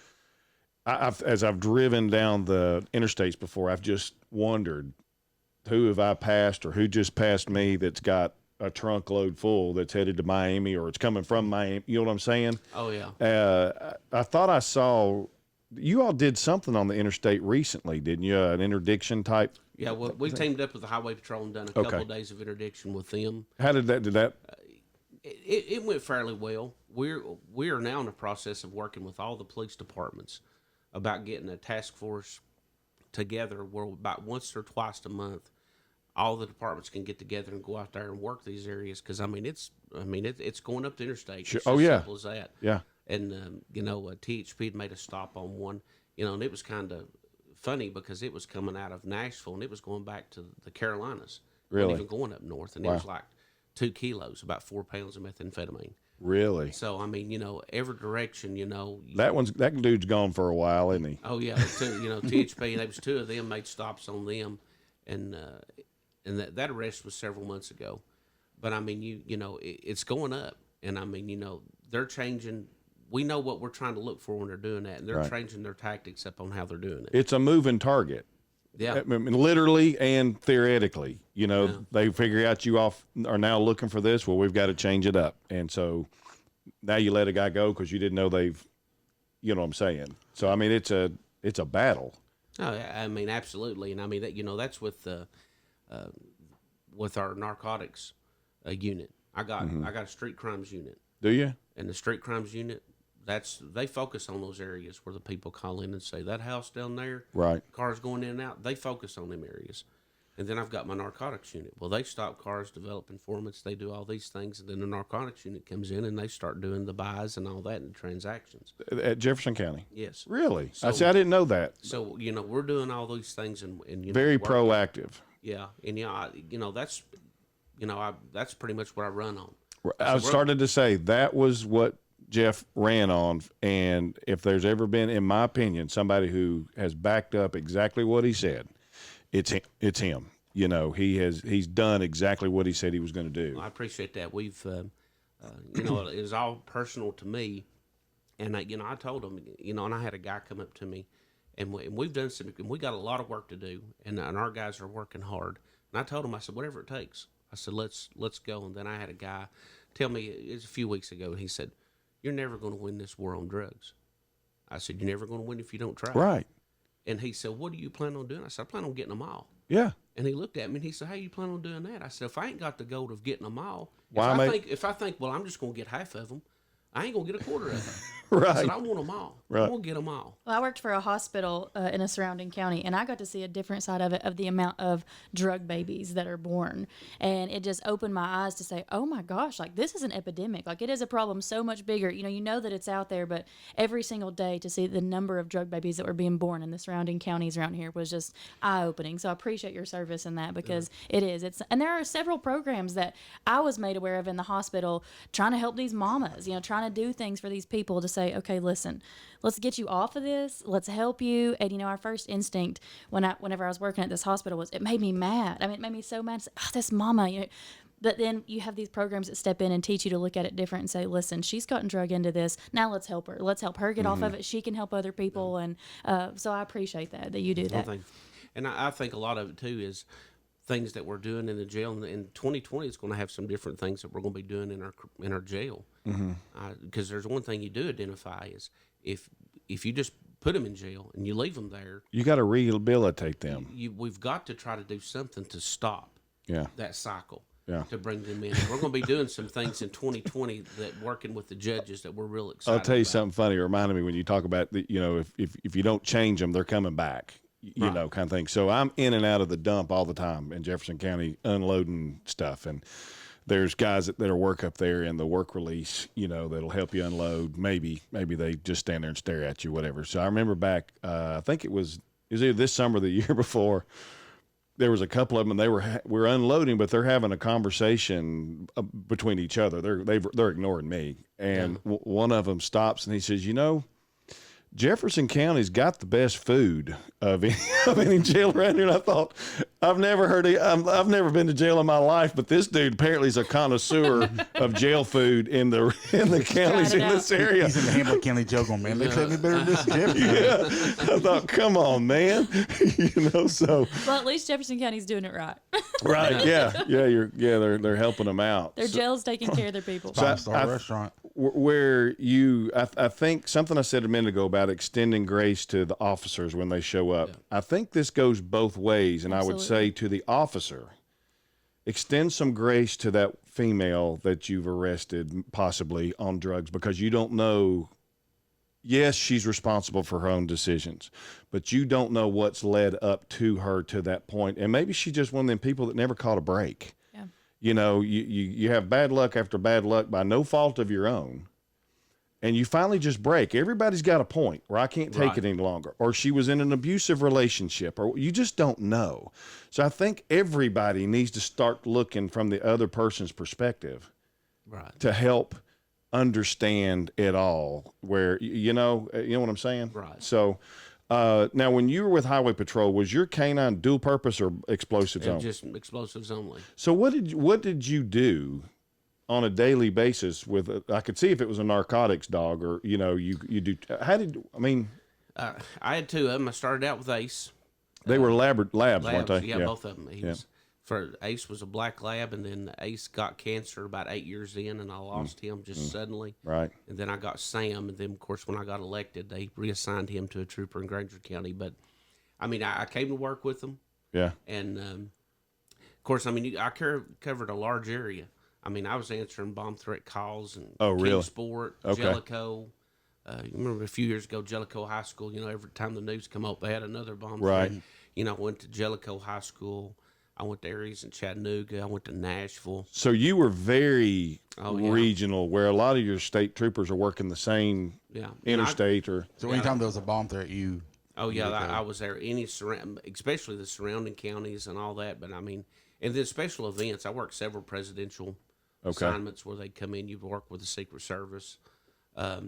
as I've driven down the interstates before, I've just wondered, who have I passed or who just passed me that's got a trunk load full that's headed to Miami, or it's coming from Miami. You know what I'm saying? Oh, yeah. I thought I saw you all did something on the interstate recently, didn't you? An interdiction type? Yeah, well, we teamed up with the Hwy Patrol and done a couple of days of interdiction with them. How did that? It went fairly well. We are now in the process of working with all the police departments about getting a task force together where about once or twice a month, all the departments can get together and go out there and work these areas. Because it's going up the interstate. Sure. It's as simple as that. Yeah. And THP had made a stop on one, and it was kind of funny because it was coming out of Nashville and it was going back to the Carolinas. Really? Not even going up north, and it was like 2 kilos, about 4 pounds of methamphetamine. Really? So I mean, every direction, that dude's gone for a while, isn't he? Oh yeah, THP. There was 2 of them made stops on them, and that arrest was several months ago. But I mean, it's going up, and I mean, they're changing. We know what we're trying to look for when they're doing that, and they're changing their tactics up on how they're doing it. It's a moving target. Yeah. I mean, literally and theoretically. They figure out you are now looking for this. Well, we've got to change it up. And so now you let a guy go because you didn't know you know what I'm saying? So, I mean, it's a battle. Oh, I mean, absolutely. And I mean, that's with our narcotics unit. I got a street crimes unit. Do you? And the street crimes unit, they focus on those areas where the people call in and say, that house down there, cars going in and out, they focus on them areas. And then I've got my narcotics unit. Well, they stop cars, develop informants, they do all these things, and then the narcotics unit comes in and they start doing the buys and all that and the transactions. At Jefferson County? Yes. Really? So, I didn't know that. So, we're doing all these things and very proactive. Yeah. And that's pretty much what I run on. I started to say that was what Jeff ran on, and if there's ever been, in my opinion, somebody who has backed up exactly what he said, it's him. He's done exactly what he said he was going to do. Well, I appreciate that. We've, it was all personal to me, and I told him, and I had a guy come up to me, and we've done we got a lot of work to do, and our guys are working hard. And I told him, I said, whatever it takes. I said, let's go. And then I had a guy tell me, it was a few weeks ago, and he said, you're never going to win this war on drugs. I said, you're never going to win if you don't try. Right. And he said, what do you plan on doing? I said, I plan on getting them all. Yeah. And he looked at me and he said, how you plan on doing that? I said, if I ain't got the goal of getting them all, if I think, well, I'm just going to get half of them, I ain't going to get a quarter of them. I said, I want them all. Right. I want to get them all. Well, I worked for a hospital in a surrounding county, and I got to see a different side of it, of the amount of drug babies that are born. And it just opened my eyes to say, oh my gosh, like this is an epidemic. Like it is a problem so much bigger. You know that it's out there, but every single day to see the number of drug babies that were being born in the surrounding counties around here was just eye-opening. So I appreciate your service in that, because and there are several programs that I was made aware of in the hospital trying to help these mamas, trying to do things for these people to say, okay, listen, let's get you off of this. Let's help you. And our first instinct whenever I was working at this hospital was, it made me mad. I mean, it made me so mad. Oh, this mama, But then you have these programs that step in and teach you to look at it different and say, listen, she's gotten drug into this. Now let's help her. Let's help her get off of it. She can help other people. And so I appreciate that you do that. And I think a lot of it too is things that we're doing in the jail. In 2020, it's going to have some different things that we're going to be doing in our jail. Because there's one thing you do identify is if you just put them in jail and you leave them there, you got to rehabilitate them. We've got to try to do something to stop that cycle. Yeah. To bring them in. We're going to be doing some things in 2020 that working with the judges that we're real excited I'll tell you about. something funny. It reminded me when you talk about the, if you don't change them, they're coming back, kind of thing. So I'm in and out of the dump all the time in Jefferson County unloading stuff. And there's guys that are work up there in the work release, that'll help you unload. Maybe they just stand there and stare at you, whatever. So I remember back, I think it was either this summer or the year before, there was a couple of them, and we're unloading, but they're having a conversation between each other. They're ignoring me, and one of them stops and he says, Jefferson County's got the best food of any jail around here. And I thought, I've never been to jail in my life, but this dude apparently is a connoisseur of jail food in the counties in this area. He's in the Hamlet County jail going, man, they treat me better than this Jefferson. I thought, come on, man. So. Well, at least Jefferson County's doing it right. Right. Yeah. They're helping them out. Their jail's taking care of their people. Five-star restaurant. Where I think something I said a minute ago about extending grace to the officers when they show up. Yeah. I think this goes both ways, and Absolutely. I would say to the officer, extend some grace to that female that you've arrested possibly on drugs, because you don't know. Yes, she's responsible for her own decisions, but you don't know what's led up to her to that point. And maybe she's just one of them people that never caught a break. Yeah. You have bad luck after bad luck by no fault of your own. And you finally just break. Everybody's got a point where I can't take it any longer. Or she was in an abusive relationship, or you just don't know. So I think everybody needs to start looking from the other person's perspective to help understand it all, where you know what I'm saying? Right. So now when you were with Highway Patrol, was your K-9 dual purpose or explosives only? Just explosives only. So what did you do on a daily basis with I could see if it was a narcotics dog, or you do, I had two of them. I started out with Ace. They were labs, weren't they? Yeah, both of them. Ace was a black lab, and then Ace got cancer about 8 years in, and I lost him just suddenly. Right. And then I got Sam, and then, of course, when I got elected, they reassigned him to a trooper in Granger County. But, I came to work with them. Yeah. And, of course, I covered a large area. I was answering bomb threat calls and Kingsport, Jellicoe. You remember a few years ago, Jellicoe High School, every time the news come up, they had another bomb threat. I went to Jellicoe High School. I went to areas in Chattanooga. I went to Nashville. So you were very regional, where a lot of your state troopers are working the same interstate. So anytime there was a bomb threat, you... Oh, yeah, I was there. Especially the surrounding counties and all that. But, and then special events. I worked several presidential assignments where they'd come in. You'd work with the Secret Service. I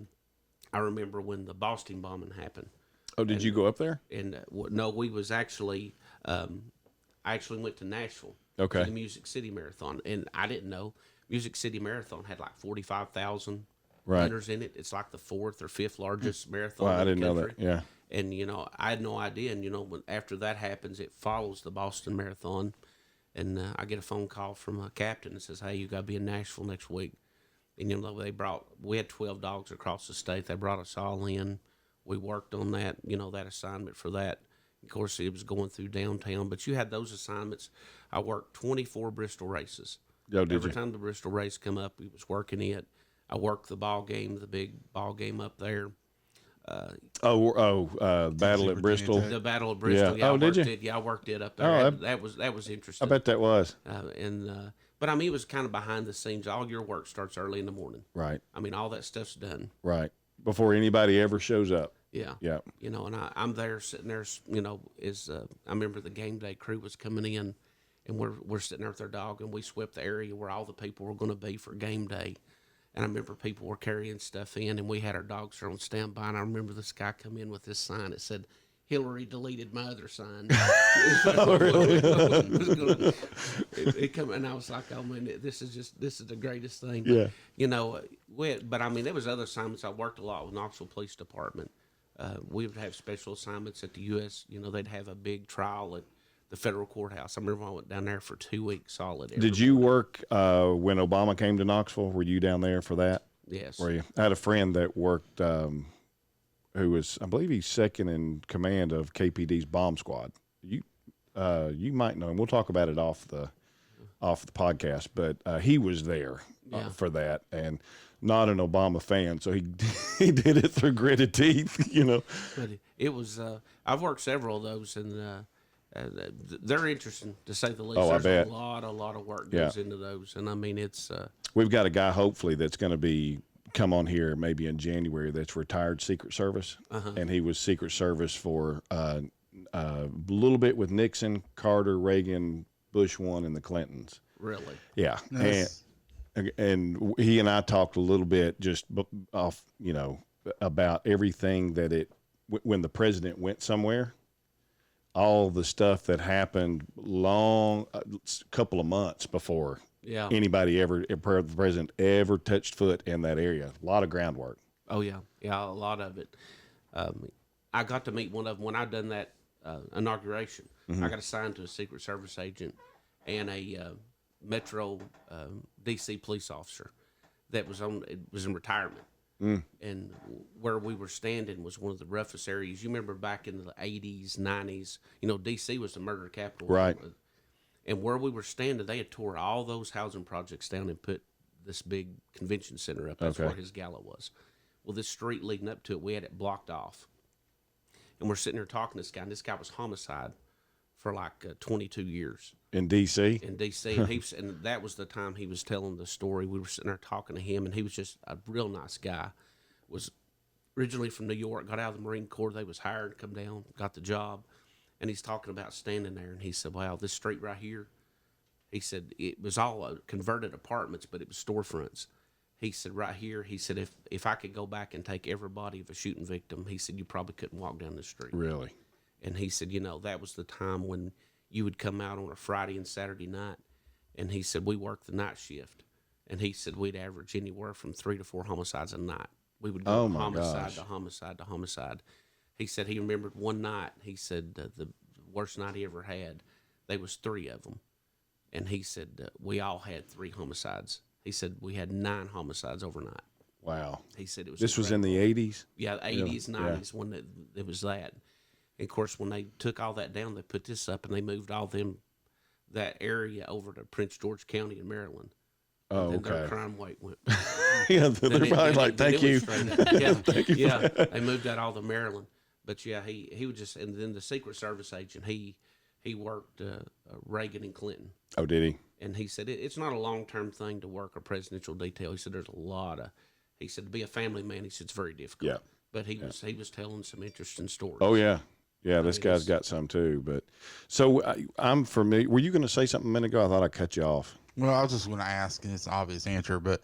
remember when the Boston bombing happened. Oh, did you go up there? And no, we was actually... I actually went to Nashville to the Music City Marathon, and I didn't know Music City Marathon had like 45,000 runners in it. It's like the fourth or fifth largest marathon. Wow, I didn't know that. Yeah, and I had no idea. And when after that happens, it follows the Boston Marathon, and I get a phone call from a captain that says, "Hey, you got to be in Nashville next week." And we had 12 dogs across the state. They brought us all in. We worked on that, that assignment for that. Of course, it was going through downtown, but you had those assignments. I worked 24 Bristol races. Every time the Bristol race come up, we was working it. I worked the ball game, the big ball game up there. Battle at Bristol. The Battle of Bristol. Yeah. I did worked you? It. Yeah, I worked it up there. Oh, that was interesting. I bet that was. But I mean, it was kind of behind the scenes. All your work starts early in the morning. Right. I mean, all that stuff's done. Right. Before anybody ever shows up. Yeah. Yeah. You know, and I'm there sitting there. You know, I remember the game day crew was coming in, and we're sitting there with their dog, and we swept the area where all the people were going to be for game day. And I remember people were carrying stuff in, and we had our dogs on standby. And I remember this guy come in with this sign that said, "Hillary deleted my other sign." Oh, really? it come, and I was like, "Oh man, this is the greatest thing." Yeah. But, you know, but I mean, there was other assignments. I worked a lot with Knoxville Police Department. We would have special assignments at the U.S. You know, they'd have a big trial at the federal courthouse. I remember I went down there for 2 weeks solid. Did you work when Obama came to Knoxville? Were you down there for that? Yes. Were you? I had a friend that worked, who was, I believe he's second in command of KPD's bomb squad. You might know him. We'll talk about it off the podcast, but he was there for that, and not an Obama fan, so he did it through gritted teeth, you know. But it was. I've worked several of those, and they're interesting to say the least. Oh, I bet. A lot of work goes into those, and I mean it's. We've got a guy hopefully that's going to come on here maybe in January that's retired Secret Service, and he was Secret Service for a little bit with Nixon, Carter, Reagan, Bush 1, and the Clintons. Really? Yeah. Nice. And he and I talked a little bit just off, you know, about everything that when the president went somewhere, all the stuff that happened couple of months before anybody the president ever touched foot in that area. A lot of groundwork. Oh yeah, a lot of it. I got to meet one of them when I done that inauguration. I got assigned to a Secret Service agent and a Metro DC police officer that was in retirement. And where we were standing was one of the roughest areas. You remember back in the 80s, 90s, you know, DC was the murder capital. Right. And where we were standing, they had tore all those housing projects down and put this big convention center up. That's where his gala was. Well, this street leading up to it, we had it blocked off. And we're sitting there talking to this guy, and this guy was homicide for like 22 years. In D.C.? In D.C. And that was the time he was telling the story. We were sitting there talking to him, and he was just a real nice guy. Was originally from New York, got out of the Marine Corps. They was hired, come down, got the job. And he's talking about standing there, and he said, wow, this street right here, he said, it was all converted apartments, but it was storefronts. He said, right here, he said, if I could go back and take every body of a shooting victim, he said, you probably couldn't walk down the street. Really? And he said, you know, that was the time when you would come out on a Friday and Saturday night. And he said, we worked the night shift. And he said, we'd average anywhere from 3 to 4 homicides a night. We would go homicide to homicide to homicide. He said he remembered one night, he said the worst night he ever had, there was 3 of them. And he said, we all had 3 homicides. He said, we had 9 homicides overnight. Wow. He said it was This incredible. was in the 80s? Yeah, 80s, 90s, when it was that. And of course, when they took all that down, they put this up, and they moved all that area over to Prince George County in Maryland. Oh, and okay. Their crime rate went. Yeah, they're probably like, thank you. Yeah, Thank you. Yeah, they moved that all to Maryland. But yeah, he was just, and then the Secret Service agent, he worked Reagan and Clinton. Oh, did he? And he said it's not a long-term thing to work a presidential detail. He said there's a lot of. He said to be a family man, he said it's very difficult. Yeah. But he was telling some interesting stories. Oh yeah. Yeah, this guy's got some too. But so I'm familiar. Were you going to say something a minute ago? I thought I cut you off. Well, I was just going to ask, and it's an obvious answer, but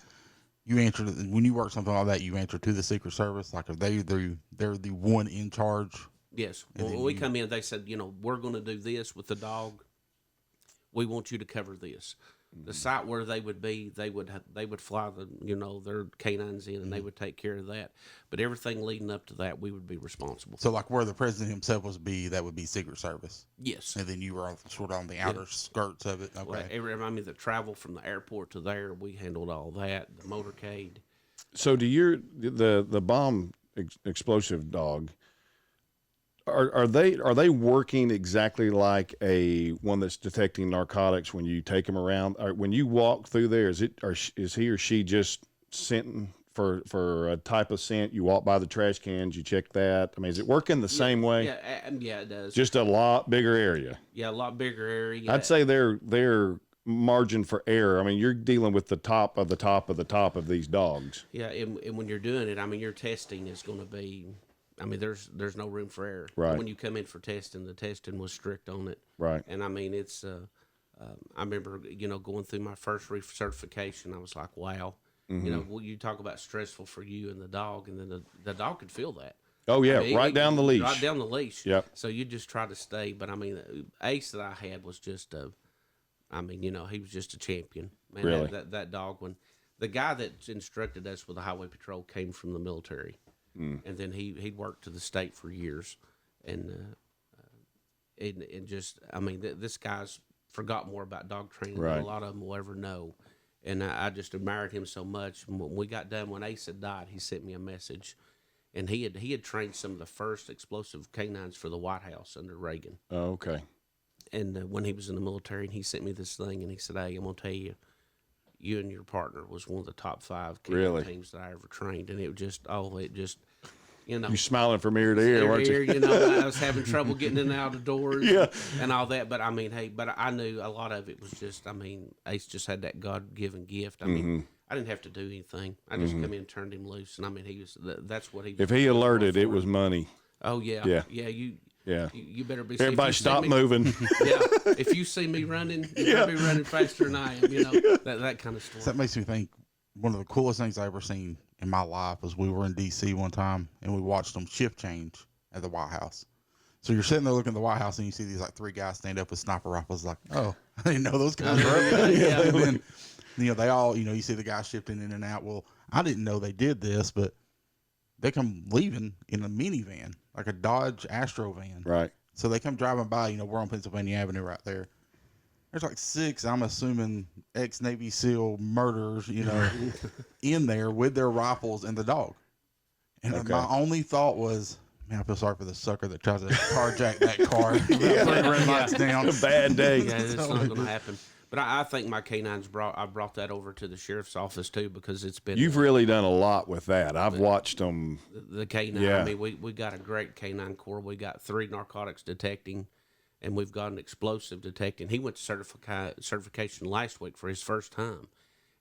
you answered when you work something like that. You answer to the Secret Service, like if they're the one in charge. Yes. Well, when we come in, they said, you know, we're going to do this with the dog. We want you to cover this. The site where they would be, they would fly their canines in, and they would take care of that. But everything leading up to that, we would be responsible. So, like where the president himself that would be Secret Service. Yes. And then you were sort of on the outer skirts of it. Okay. Well, I mean, the travel from the airport to there, we handled all that. The motorcade. So, the bomb explosive dog? Are they working exactly like a one that's detecting narcotics when you take them around? Or when you walk through there, is he or she just scenting for a type of scent? You walk by the trash cans, you check that. I mean, is it working the same way? Yeah, it does. Just a lot bigger area. Yeah, a lot bigger area. I'd say their margin for error. I mean, you're dealing with the top of the top of the top of these dogs. Yeah, and when you're doing it, I mean, your testing is going to be. I mean, there's no room for error. Right. When you come in for testing, the testing was strict on it. Right. And I mean, it's. I remember, going through my first recertification, I was like, wow. Mm-hmm. You talk about stressful for you and the dog, and then the dog could feel that. Oh yeah, right down the leash. Right down the leash. Yep. So you just try to stay, but I mean, Ace that I had was just he was just a champion. Man, really? That dog, when the guy that instructed us with the Hwy Patrol came from the military, and then he worked to the state for years, and just, I mean, this guy's forgot more about dog training than a lot of them will ever know. And I just admired him so much. When we got done, when Ace had died, he sent me a message, and he had trained some of the first explosive canines for the White House under Reagan. Oh, okay. And when he was in the military, and he sent me this thing, and he said, "Hey, I'm gonna tell you, you and your partner was one of the top 5 canine teams that I ever trained." And it just, you smiling from ear to ear, weren't you? I was having trouble getting in and out of doors, and all that. But I mean, but I knew a lot of it was just, I mean, Ace just had that God-given gift. I mean, I didn't have to do anything. I just come in and turned him loose, and I mean, that's what he was. If he alerted, it was money. Oh yeah, you better be. Everybody stop moving. If you see me running, you better be running faster than I am. That kind of story. So that makes me think one of the coolest things I ever seen in my life was we were in D.C. one time, and we watched them shift change at the White House. So you're sitting there looking at the White House, and you see these 3 guys stand up with sniper rifles. Like, oh, I didn't know those guys were up there. And then, they all, you see the guys shifting in and out. Well, I didn't know they did this, but they come leaving in a minivan, like a Dodge Astro van. Right. So they come driving by. We're on Pennsylvania Avenue right there. There's 6, I'm assuming, ex-Navy SEAL murderers, in there with their rifles and the dog. And my only thought was, man, I feel sorry for the sucker that tries to carjack that car. Red lights down. A bad day. Yeah, it's not going to happen. But I think my canines I brought that over to the sheriff's office too, because it's been. You've really done a lot with that. I've watched them. The canine. Yeah. I mean, we got a great canine corps. We got 3 narcotics detecting, and we've got an explosive detecting. He went to certification last week for his first time,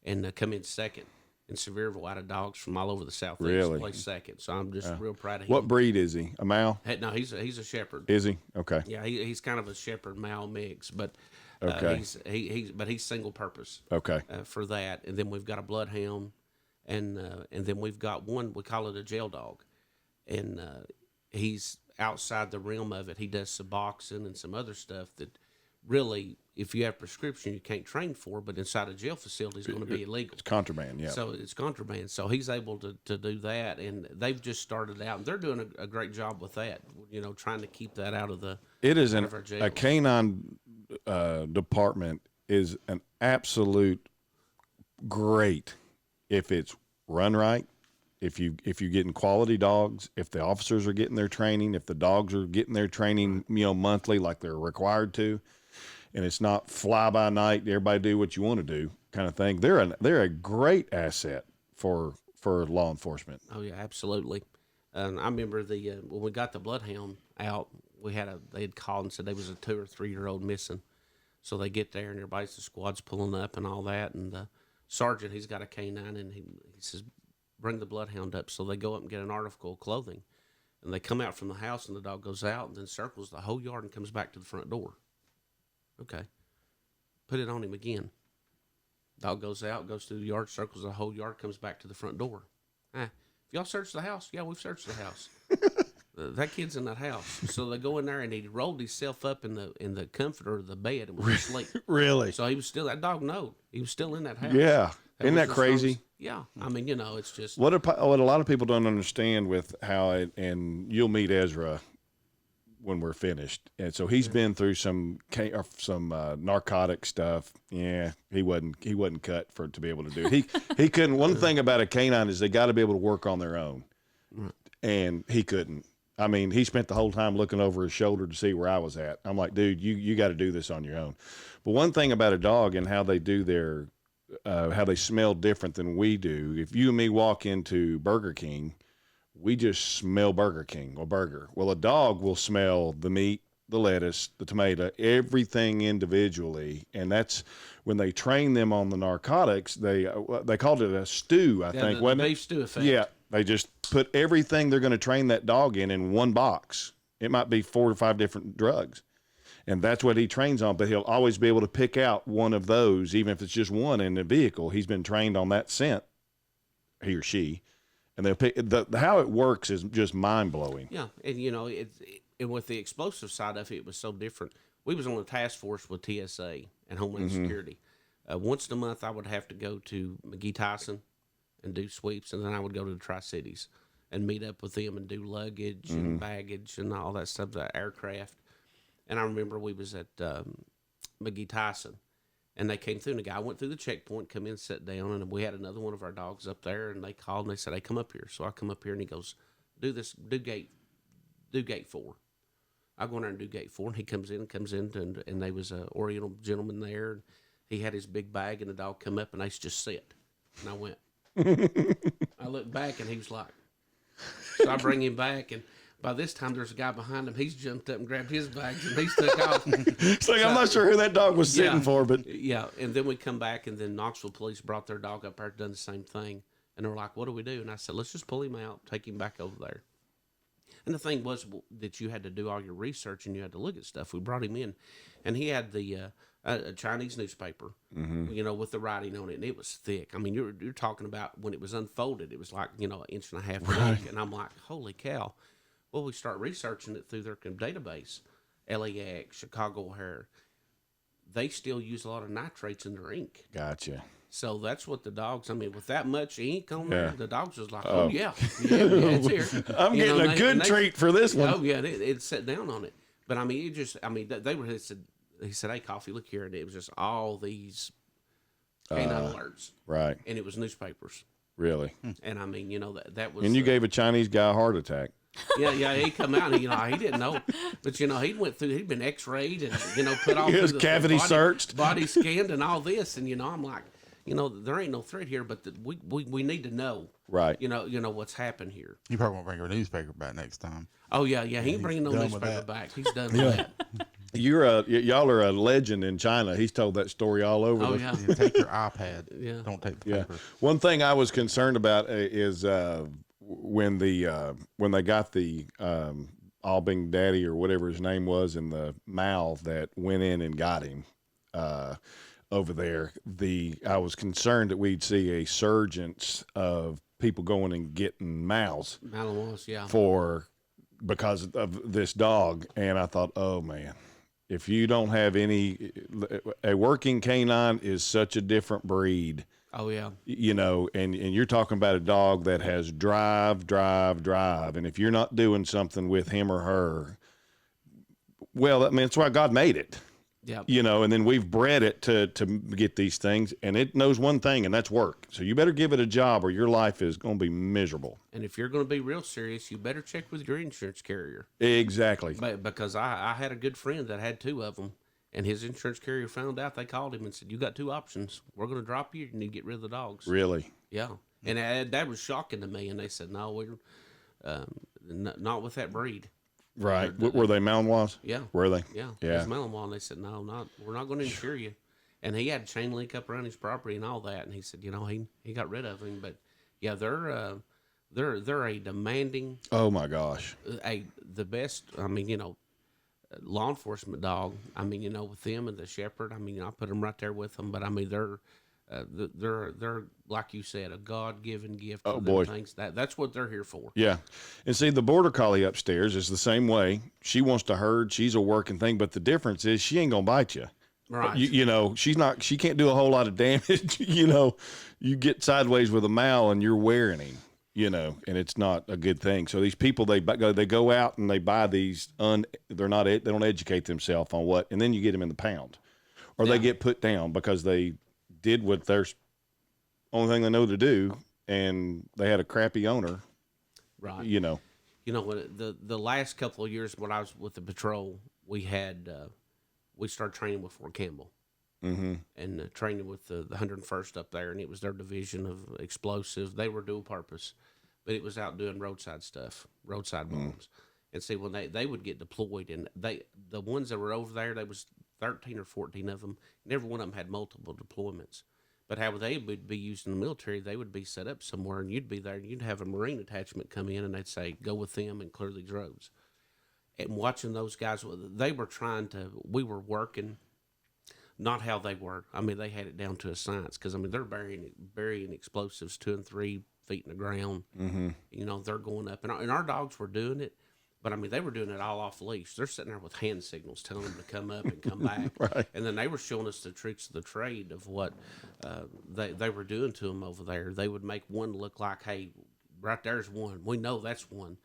and come in second in Sevierville out of dogs from all over the Southeast. Really? Placed second. So I'm just real proud of him. What breed is he? A Mal? No, he's a shepherd. Is he? Okay. Yeah, he's kind of a shepherd Mal mix, but. Okay. He's single purpose. Okay. For that, and then we've got a bloodhound, and then we've got one, we call it a jail dog, and he's outside the realm of it. He does Suboxone and some other stuff that really, if you have prescription, you can't train for, but inside a jail facility is going to be illegal. It's contraband, yeah. So it's contraband. So he's able to do that, and they've just started out, and they're doing a great job with that. Trying to keep that out of the. It is a canine department is an absolute great if it's run right, if you're getting quality dogs, if the officers are getting their training, if the dogs are getting their training monthly like they're required to, and it's not fly by night, everybody do what you want to do kind of thing. They're a great asset for law enforcement. Oh yeah, absolutely. I remember when we got the bloodhound out, they had called and said there was a 2 or 3 year old missing. So they get there, and the squad's pulling up and all that, and the sergeant, he's got a canine, and he says, bring the bloodhound up. So they go up and get an article of clothing, and they come out from the house, and the dog goes out and then circles the whole yard and comes back to the front door. Okay. Put it on him again. Dog goes out, goes through the yard, circles the whole yard, comes back to the front door. If y'all searched the house? Yeah, we've searched the house. That kid's in that house. So they go in there, and he rolled himself up in the comforter of the bed and was asleep. Really? So he was still, that dog knowed. He was still in that house. Yeah. Isn't that crazy? Yeah. I mean, it's just. What a lot of people don't understand with how it, and you'll meet Ezra when we're finished. And so he's been through some narcotic stuff. Yeah, he wasn't cut to be able to do it. He couldn't. One thing about a canine is they got to be able to work on their own, and he couldn't. I mean, he spent the whole time looking over his shoulder to see where I was at. I'm like, dude, you got to do this on your own. But one thing about a dog and how they do how they smell different than we do. If you and me walk into Burger King, we just smell Burger King or burger. Well, a dog will smell the meat, the lettuce, the tomato, everything individually, and that's when they train them on the narcotics. They called it a stew, I think, wasn't the it? beef stew effect. Yeah, they just put everything they're going to train that dog in one box. It might be 4 or 5 different drugs, and that's what he trains on. But he'll always be able to pick out one of those, even if it's just one in the vehicle. He's been trained on that scent, he or she. And they'll pick how it works is just mind blowing. Yeah, and and with the explosive side of it, it was so different. We was on a task force with TSA and Homeland Security. Once a month, I would have to go to McGee Tyson and do sweeps, and then I would go to the Tri-Cities and meet up with them and do luggage and baggage and all that stuff, the aircraft. And I remember we was at McGee Tyson. And they came through, and the guy went through the checkpoint, come in, sat down, and we had another one of our dogs up there, and they called, and they said, hey, come up here. So I come up here, and he goes, do gate 4. I go in there and do gate 4, and he comes in, and there was an Oriental gentleman there, and he had his big bag, and the dog come up, and they just sit. And I went. I looked back, and he was like, so I bring him back, and by this time, there's a guy behind him. He's jumped up and grabbed his bags, and he's took off. It's like, I'm not sure who that dog was sitting for, but... Yeah, and then we come back, and then Knoxville police brought their dog up there, done the same thing. And they were like, what do we do? And I said, let's just pull him out, take him back over there. And the thing was that you had to do all your research, and you had to look at stuff. We brought him in, and he had the a Chinese newspaper, with the writing on it, and it was thick. I mean, you're talking about when it was unfolded, it was like, an inch and a half thick. And I'm like, holy cow. Well, we start researching it through their database, LAX, Chicago O'Hare. They still use a lot of nitrates in their ink. Gotcha. So that's what the dogs, with that much ink on there, the dogs was like, yeah, it's here. I'm getting a good treat for this one. Oh, yeah, it sat down on it. But, they said, hey, Coffey, look here. And it was just all these canine alerts. Right. And it was newspapers. Really? And, that was. And you gave a Chinese guy a heart attack. Yeah, he come out and, he didn't know. But, he'd been x-rayed and, put all He was cavity searched. Body scanned and all this. And, I'm like, there ain't no threat here, but we need to know. Right. What's happened here. You probably won't bring your newspaper back next time. Oh, yeah, he ain't bringing no newspaper back. He's done with that. Y'all are a legend in China. He's told that story all over. Oh, yeah. Take your iPad. Yeah. Don't take the paper. One thing I was concerned about is when they got the Albing Daddy or whatever his name was in the Mal that went in and got him over there. I was concerned that we'd see a surge of people going and getting Mal's. Malinois, yeah. Because of this dog, and I thought, oh man, if you don't have a working canine is such a different breed. Oh yeah. And you're talking about a dog that has drive, and if you're not doing something with him or her, well, that's why God made it. Yeah. And then we've bred it to get these things, and it knows one thing, and that's work. So you better give it a job, or your life is going to be miserable. And if you're going to be real serious, you better check with your insurance carrier. Exactly. Because I had a good friend that had 2 of them, and his insurance carrier found out. They called him and said, "You got 2 options. We're going to drop you. You need to get rid of the dogs." Really? Yeah. And that was shocking to me. And they said, "No, we're not with that breed." Right. Were they Malinois? Yeah. Were they? Yeah. Yeah. It was Malinois, and they said, "No, we're not going to insure you." And he had a chain link up around his property and all that. And he said, he got rid of him. But yeah, they're a demanding. Oh my gosh. The best. Law enforcement dog. With them and the shepherd. I put them right there with them. But they're like you said, a God-given gift. Oh boy, things that's what they're here for. Yeah, and see, the border collie upstairs is the same way. She wants to herd. She's a working thing, but the difference is she ain't gonna bite you. Right. She's not. She can't do a whole lot of damage. You get sideways with a Mal and you're wearing him. And it's not a good thing. So these people, they go out and they buy these. They don't educate themselves on what, and then you get them in the pound, or they get put down because they did what their only thing they know to do, and they had a crappy owner. Right. When the last couple of years when I was with the patrol, we started training with Fort Campbell, and training with the 101st up there, and it was their division of explosive. They were dual purpose, but it was out doing roadside stuff, roadside bombs. And see, when they would get deployed, and the ones that were over there, there was 13 or 14 of them, and every one of them had multiple deployments. But how they would be used in the military, they would be set up somewhere, and you'd be there, and you'd have a Marine attachment come in, and they'd say, go with them and clear these roads. And watching those guys, they were we were working, not how they were. I mean, they had it down to a science, because, I mean, they're burying explosives 2 and 3 feet in the ground. You know, they're going up, and our dogs were doing it. But, I mean, they were doing it all off leash. They're sitting there with hand signals telling them to come up and come back. Right. And then they were showing us the tricks of the trade of what they were doing to them over there. They would make one look like, hey, right there's one. We know that's one.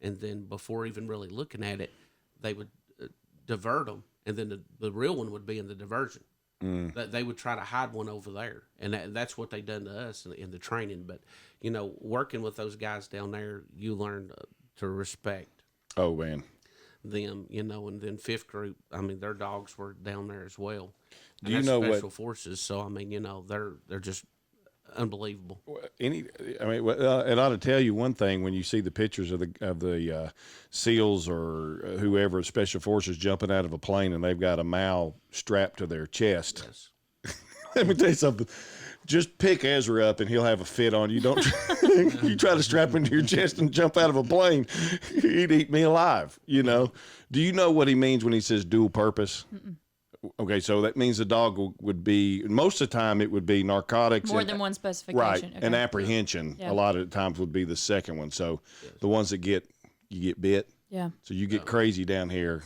And then before even really looking at it, they would divert them. And then the real one would be in the diversion. They would try to hide one over there. And that's what they done to us in the training. But, you know, working with those guys down there, you learn to respect. Oh, man. Them, you know, and then 5th Group, I mean, their dogs were down there as well. Do you know Special Forces, so, I mean, you know, they're just unbelievable. And it ought to tell you one thing when you see the pictures of the SEALs or whoever, Special Forces, jumping out of a plane and they've got a MAU strapped to their chest. Yes. Let me tell you something. Just pick Ezra up and he'll have a fit on you. Don't you try to strap him to your chest and jump out of a plane, he'd eat me alive, you know. Do you know what he means when he says dual purpose? Okay, so that means the dog would be, most of the time it would be narcotics. More than one specification. Right, Okay. and apprehension a lot of times would be the second one. So the ones that you get bit. Yeah. So you get crazy down here,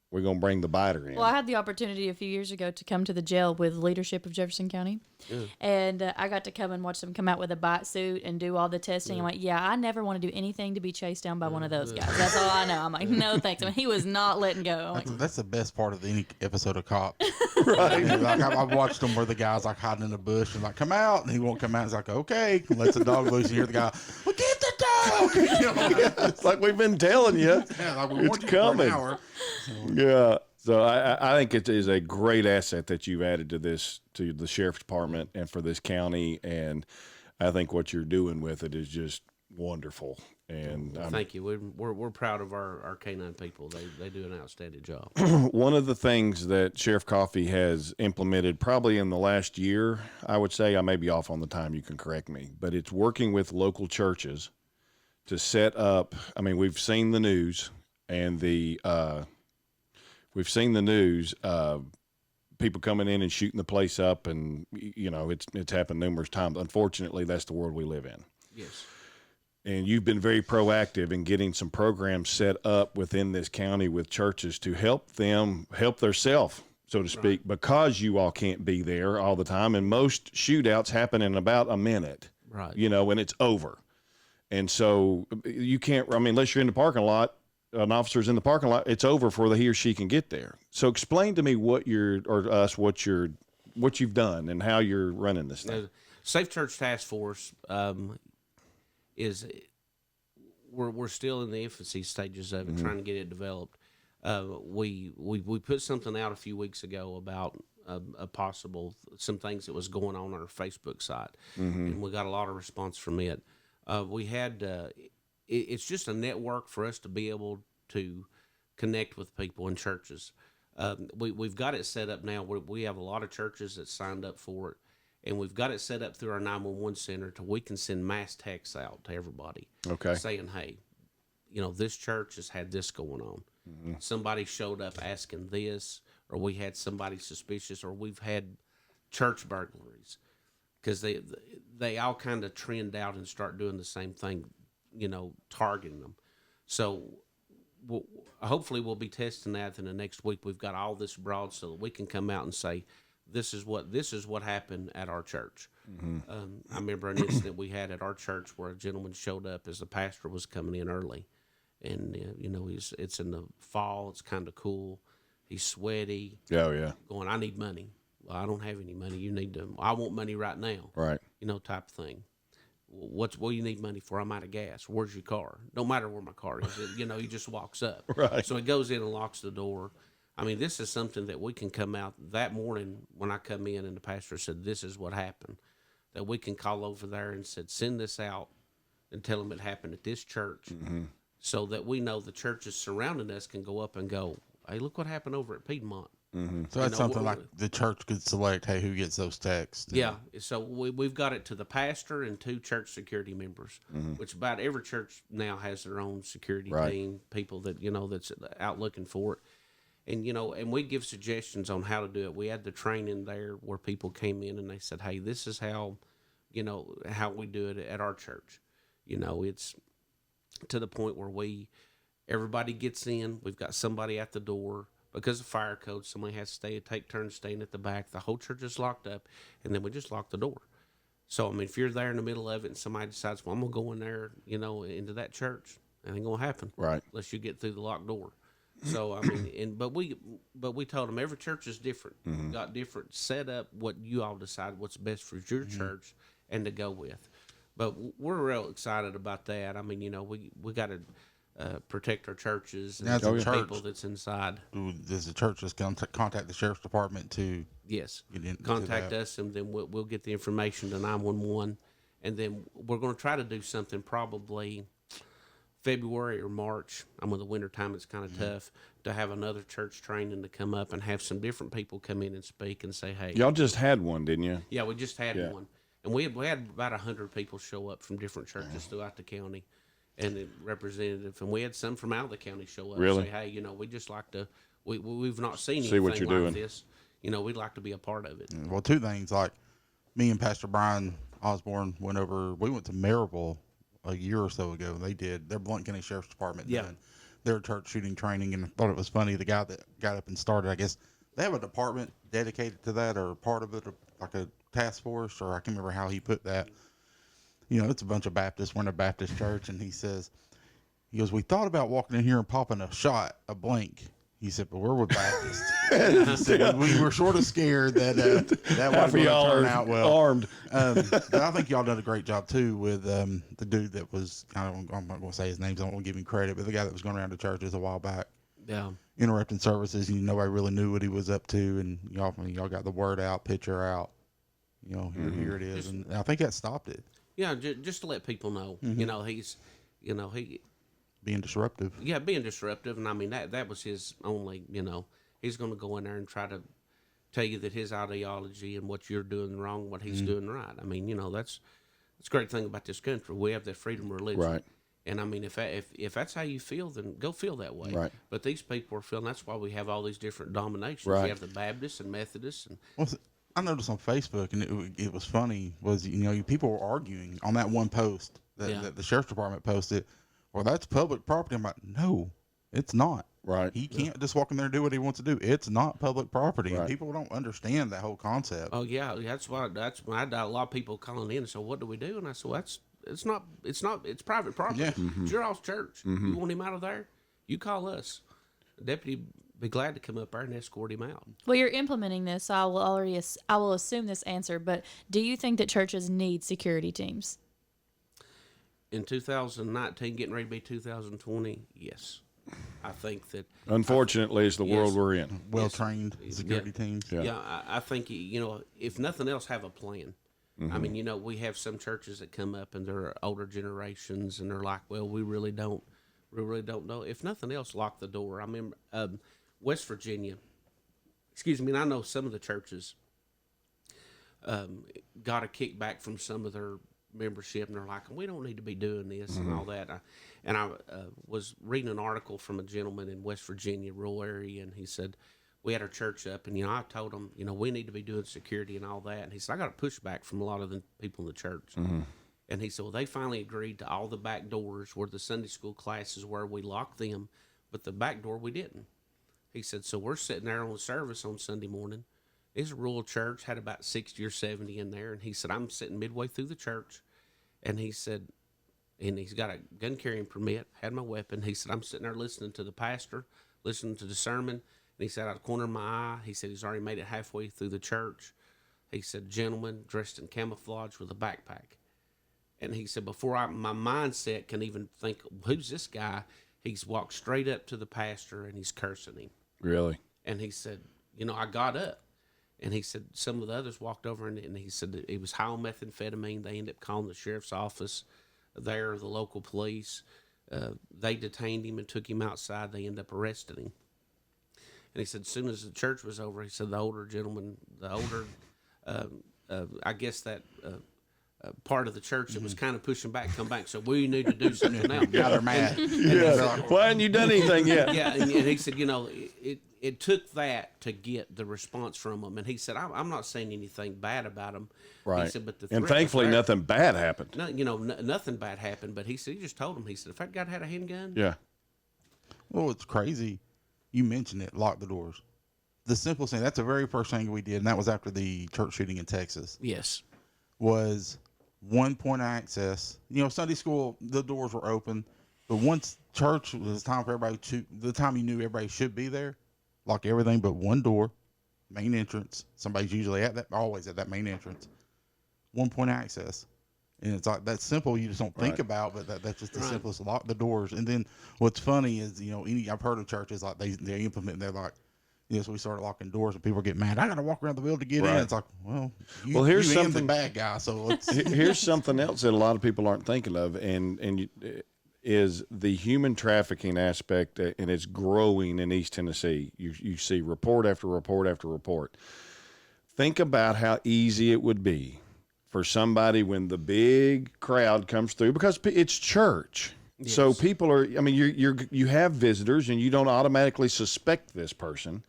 we're going to bring the biter in. Well, I had the opportunity a few years ago to come to the jail with leadership of Jefferson County. And I got to come and watch them come out with a bite suit and do all the testing. I'm like, I never want to do anything to be chased down by one of those guys. That's all I know. I'm like, no thanks. I mean, he was not letting go. I'm like, That's the best part of any episode of Cop. Right. Like, I've watched them where the guy's like hiding in the bush and like, come out. And he won't come out. He's like, okay. Lets the dog loose and hear the guy, well, get the dog. You know, it's like we've been telling you. like we It's want you coming. for an hour. Yeah. So I think it is a great asset that you've added to the sheriff's department and for this county. And I think what you're doing with it is just wonderful. And Thank you. We're proud of our K-9 people. They do an outstanding job. one of the things that Sheriff Coffey has implemented probably in the last year, I would say, I may be off on the time, you can correct me, but it's working with local churches to set up. I mean, we've seen the news and people coming in and shooting the place up, and you know it's happened numerous times. Unfortunately, that's the world we live in. Yes. And you've been very proactive in getting some programs set up within this county with churches to help them help theirself, so to speak, because you all can't be there all the time. And most shootouts happen in about a minute, Right. you know, and it's over. And so you can't, I mean, unless you're in the parking lot, an officer's in the parking lot, it's over before he or she can get there. So explain to me what you've done and how you're running this thing. Safe Church Task Force we're still in the infancy stages of it, trying to get it developed. We put something out a few weeks ago about some things that was going on our Facebook site, and we got a lot of response from it. We had it's just a network for us to be able to connect with people in churches. We've got it set up now. We have a lot of churches that signed up for it, and we've got it set up through our 911 center to we can send mass texts out to everybody. Okay. Saying, hey, you know, this church has had this going on. Somebody showed up asking this, or we had somebody suspicious, or we've had church burglaries, because they all kind of trend out and start doing the same thing, you know, targeting them. So hopefully we'll be testing that in the next week. We've got all this broad so that we can come out and say, this is what happened at our church. I remember an incident we had at our church where a gentleman showed up as the pastor was coming in early, and you know, it's in the fall, it's kind of cool, he's sweaty. Oh yeah. Going, I need money. Well, I don't have any money. You need to. I want money right now. Right. You know, type of thing. What do you need money for? I'm out of gas. Where's your car? Don't matter where my car is. You know, he just walks up. Right. So he goes in and locks the door. I mean, this is something that we can come out that morning when I come in and the pastor said, this is what happened, that we can call over there and said, send this out and tell them it happened at this church so that we know the churches surrounding us can go up and go, hey, look what happened over at Piedmont. So that's something like the church could select, hey, who gets those texts? Yeah. So we've got it to the pastor and 2 church security members, which about every church now has their own security team, people that, that's out looking for it. And, and we give suggestions on how to do it. We had the training there where people came in and they said, hey, this is how, how we do it at our church. It's to the point where everybody gets in. We've got somebody at the door. Because of fire code, somebody has to take turns staying at the back. The whole church is locked up, and then we just lock the door. So, I mean, if you're there in the middle of it and somebody decides, well, I'm going to go in there, into that church, it ain't going to happen. Right. Unless you get through the locked door. So, I mean, but we told them every church is different. Got different setup, what you all decide what's best for your church and to go with. But we're real excited about that. I mean, we got to protect our churches and the people that's inside. Does the church just contact the sheriff's department to contact us, and then we'll get the information to 911, and then we're going to try to do something probably February or March. I mean, the winter time it's kind of tough to have another church training to come up and have some different people come in and speak and say, hey, y'all just had one, didn't you? Yeah, we just had one, and we had about 100 people show up from different churches throughout the county. And the representative, and we had some from out of the county show up and say, hey, we just like to, we've not seen anything what you're like doing. this. We'd like to be a part of it. Well, 2 things, like me and Pastor Brian Osborne we went to Maryville a year or so ago. They did their Blount County Sheriff's Department did their church shooting training, and I thought it was funny. The guy that got up and started, I guess they have a department dedicated to that or part of it, like a task force, or I can't remember how he put that. It's a bunch of Baptists. We're in a Baptist church, and he goes, we thought about walking in here and popping a blank. He said, but we're with Baptists. He said, we were sort of scared that wasn't going to turn out well. Armed. But I think y'all done a great job too with the dude that was I'm not going to say his name. I don't want to give him credit, but the guy that was going around the churches a while back, interrupting services, and nobody really knew what he was up to, and y'all got the word out, picture out. Here it is, and I think that stopped it. Yeah, just to let people know, he's, he being disruptive. Yeah, being disruptive, and I mean that was his only. He's going to go in there and try to tell you that his ideology and what you're doing wrong, what he's doing right. I mean, that's a great thing about this country. We have that freedom of religion, right? And I mean, if that's how you feel, then go feel that way. Right. But these people are feeling. That's why we have all these different denominations. Right. You have the Baptists and Methodists, and I noticed on Facebook, and it was funny, was, people were arguing on that one post that the sheriff's department posted. Well, that's public property. I'm like, no, it's not. Right. He can't just walk in there and do what he wants to do. It's not public property. Right. And people don't understand that whole concept. Oh yeah, that's why I had a lot of people calling in and said, what do we do? And I said, well, it's private property. Yeah. It's your all's church. You want him out of there? You call us. The deputy be glad to come up there and escort him out. Well, you're implementing this, so I will assume this answer, but do you think that churches need security teams? In 2019, getting ready to be 2020, yes. I think that... Unfortunately, it's the world we're in. Well-trained security teams. Yeah, I think, if nothing else, have a plan. I mean, we have some churches that come up and they're older generations and they're like, well, we really don't know. If nothing else, lock the door. I remember West Virginia, and I know some of the churches got a kickback from some of their membership, and they're like, we don't need to be doing this and all that. I was reading an article from a gentleman in West Virginia, rural area, and he said, we had our church up, and, I told him, we need to be doing security and all that. And he said, I got a pushback from a lot of the people in the church. And he said, well, they finally agreed to all the back doors where the Sunday school classes were. We locked them, but the back door we didn't. He said, so we're sitting there on the service on Sunday morning. It's a rural church, had about 60 or 70 in there. And he said, I'm sitting midway through the church. And he said, and he's got a gun carrying permit, had my weapon. He said, I'm sitting there listening to the pastor, listening to the sermon. And he said, out of the corner of my eye, he said, he's already made it halfway through the church. He said, gentleman dressed in camouflage with a backpack. And he said, before my mindset can even think, who's this guy? He's walked straight up to the pastor and he's cursing him. Really? And he said, I got up. And he said some of the others walked over, and he said that it was high on methamphetamine. They ended up calling the sheriff's office there, the local police. They detained him and took him outside. They ended up arresting him. And he said as soon as the church was over, he said the older gentleman, I guess that part of the church that was kind of pushing back, come back. So we need to do something now. Now they're mad. Why hadn't you done anything yet? Yeah, and he said, it took that to get the response from them. And he said, I'm not saying anything bad about them. Right. He said, but and thankfully nothing bad happened. No, nothing bad happened. But he said, he just told him, he said, if that guy had a handgun. Yeah. Well, it's crazy. You mentioned it, lock the doors. The simplest thing, that's the very first thing we did, and that was after the church shooting in Texas. Yes. Was one point of access. Sunday school, the doors were open. But once church was time for everybody the time you knew everybody should be there, lock everything but one door, main entrance. Somebody's usually always at that main entrance. One point of access. And it's like, that's simple. You just don't think about, but that's just the simplest. Lock the doors. And then what's funny is, I've heard of churches like they implement, they're like, so we started locking doors and people get mad. I got to walk around the building to get in. It's like, here's you something the bad guy. So here's something else that a lot of people aren't thinking of, is the human trafficking aspect, and it's growing in East Tennessee. You see report after report after report. Think about how easy it would be for somebody when the big crowd comes through, because it's church. Yes. So people are, you have visitors and you don't automatically suspect this person,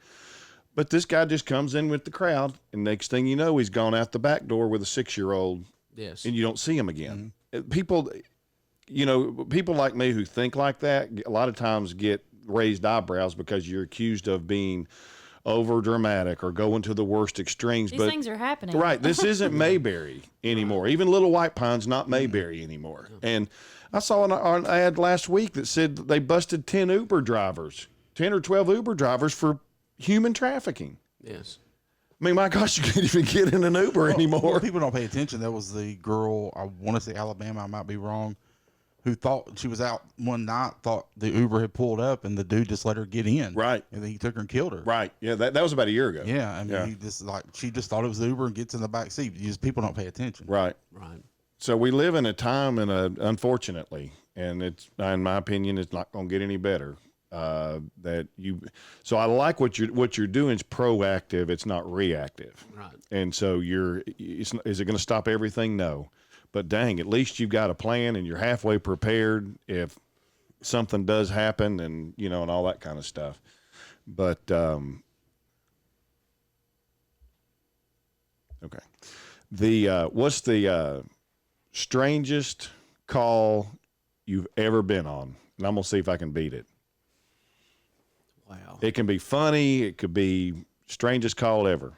but this guy just comes in with the crowd, and next thing you know, he's gone out the back door with a 6-year-old. Yes. And you don't see him again. People like me who think like that, a lot of times get raised eyebrows because you're accused of being over dramatic or going to the worst extremes. These things are happening. Right. This isn't Mayberry anymore. Even Little White Pine's not Mayberry anymore. And I saw an ad last week that said they busted 10 or 12 Uber drivers for human trafficking. Yes. I mean, my gosh, you can't even get in an Uber anymore. Well, people don't pay attention. That was the girl, I want to say Alabama, I might be wrong, who thought she was out one night, thought the Uber had pulled up, and the dude just let her get in. Right. And then he took her and killed her. Right. Yeah, that was about a year ago. Yeah. He just she just thought it was the Uber and gets in the back seat. People don't pay attention. Right. Right. So we live in a time, unfortunately, and it's, in my opinion, it's not going to get any better. So I like what you're doing is proactive. It's not reactive. Right. And so is it going to stop everything? No. But dang, at least you've got a plan and you're halfway prepared if something does happen, and and all that kind of stuff. But okay, what's the strangest call you've ever been on? And I'm gonna see if I can beat it. Wow. It can be funny. It could be strangest call ever.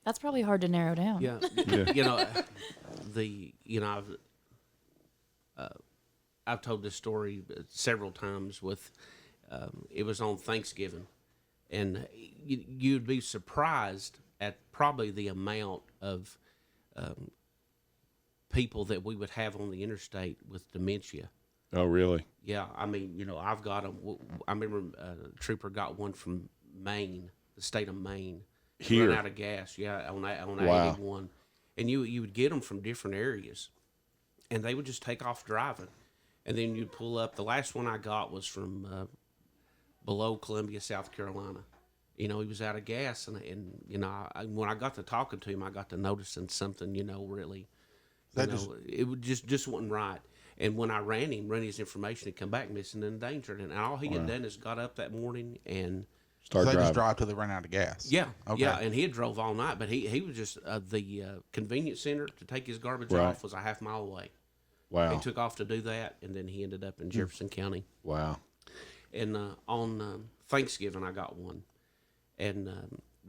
That's probably hard to narrow down. Yeah. I've told this story several times with, it was on Thanksgiving, and you'd be surprised at probably the amount of people that we would have on the interstate with dementia. Oh, really? Yeah. I've got them. I remember a trooper got one from Maine, the state of Maine. Here. Run out of gas, on Wow. 81. And you would get them from different areas, and they would just take off driving. And then you'd pull up. The last one I got was from below Columbia, South Carolina. He was out of gas, and when I got to talking to him, I got to noticing something, really, it would just wasn't right. And when I ran his information, he'd come back missing and endangered. And all he had done is got up that morning and they just drive till they run out of gas. Yeah, okay. Yeah, and he had drove all night, but he was just the convenience center to take his garbage off was a half mile away. Wow. He took off to do that, and then he ended up in Jefferson County. Wow. And on Thanksgiving, I got one, and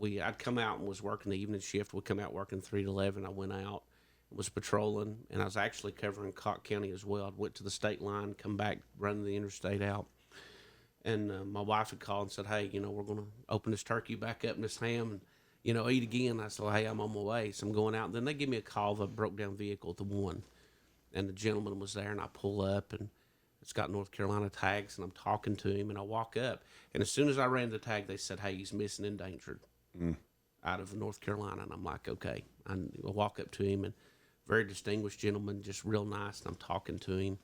I'd come out and was working the evening shift. We'd come out working 3 to 11. I went out, was patrolling, and I was actually covering Cock County as well. I went to the state line, come back, running the interstate out. And my wife had called and said, hey, we're going to open this turkey back up and this ham and, eat again. I said, hey, I'm on my way. So I'm going out. And then they give me a call of a broke down vehicle at the one. And the gentleman was there, and I pull up and It's got North Carolina tags, and I'm talking to him, and I walk up, and as soon as I ran the tag, they said, "Hey, he's missing, endangered, out of North Carolina." And I'm like, "Okay." I walk up to him, and very distinguished gentleman, just real nice, and I'm talking to him,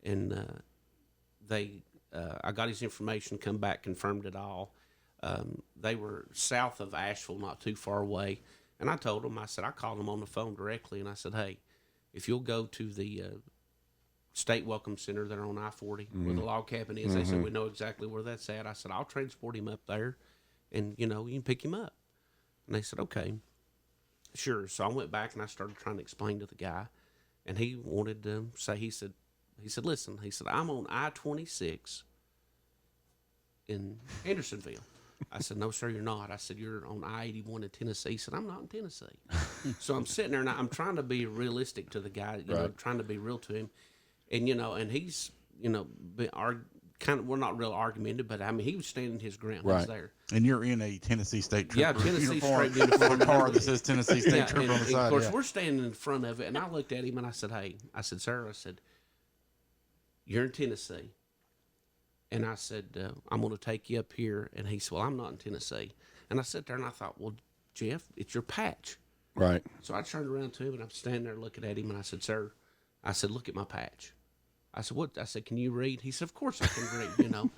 and I got his information, come back, confirmed it all. They were south of Asheville, not too far away, and I told them, I said, I called them on the phone directly, and I said, "Hey, if you'll go to the State Welcome Center there on I-40 where the log cabin is," they said, "We know exactly where that's at." I said, "I'll transport him up there, and, you can pick him up." And they said, "Okay, sure." So I went back and I started trying to explain to the guy, and he wanted to say, he said, "Listen," he said, "I'm on I-26 in Andersonville." I said, "No, sir, you're not." I said, "You're on I-81 in Tennessee." He said, "I'm not in Tennessee." So I'm sitting there, and I'm trying to be realistic to the guy, you know, trying to be real to him. And, and he's, we're not real argumentative, but, I mean, he was standing his ground. He was there. And you're in a Tennessee State Trooper Tennessee uniform, State uniform. with a car that says Tennessee State Trooper on the side. Of course, we're standing in front of it, and I looked at him, and I said, "Hey," I said, "Sir," I said, "you're in Tennessee." And I said, "I'm going to take you up here." And he said, "Well, I'm not in Tennessee." And I sat there and I thought, "Well, Jeff, it's your patch." Right. So I turned around to him, and I'm standing there looking at him, and I said, "Sir," I said, "look at my patch." I said, "What?" I said, "Can you read?" He said, "Of course I can read,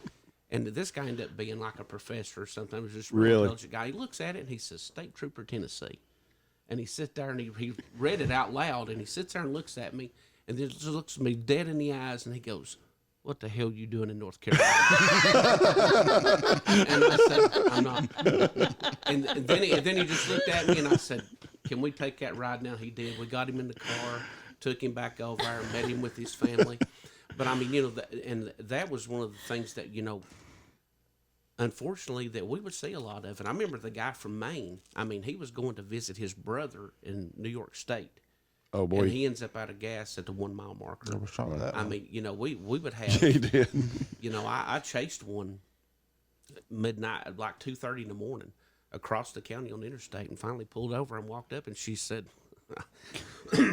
And this guy ended up being like a professor or something. He was just a really intelligent guy. He looks at it, and he says, "State Trooper, Tennessee." And he sits there, and he read it out loud, and he sits there and looks at me, and then just looks at me dead in the eyes, and he goes, "What the hell are you doing in North Carolina?" And I said, "I'm not." And then he just looked at me, and I said, "Can we take that ride now?" He did. We got him in the car, took him back over there, and met him with his family. But, I mean, and that was one of the things that, unfortunately, that we would see a lot of. And I remember the guy from Maine, I mean, he was going to visit his brother in New York State. Oh, boy. And he ends up out of gas at the 1 mile marker. I was trying with that one. I mean, we would have. He did. I chased one midnight, like 2:30 in the morning, across the county on the interstate, and finally pulled over and walked up, and she said,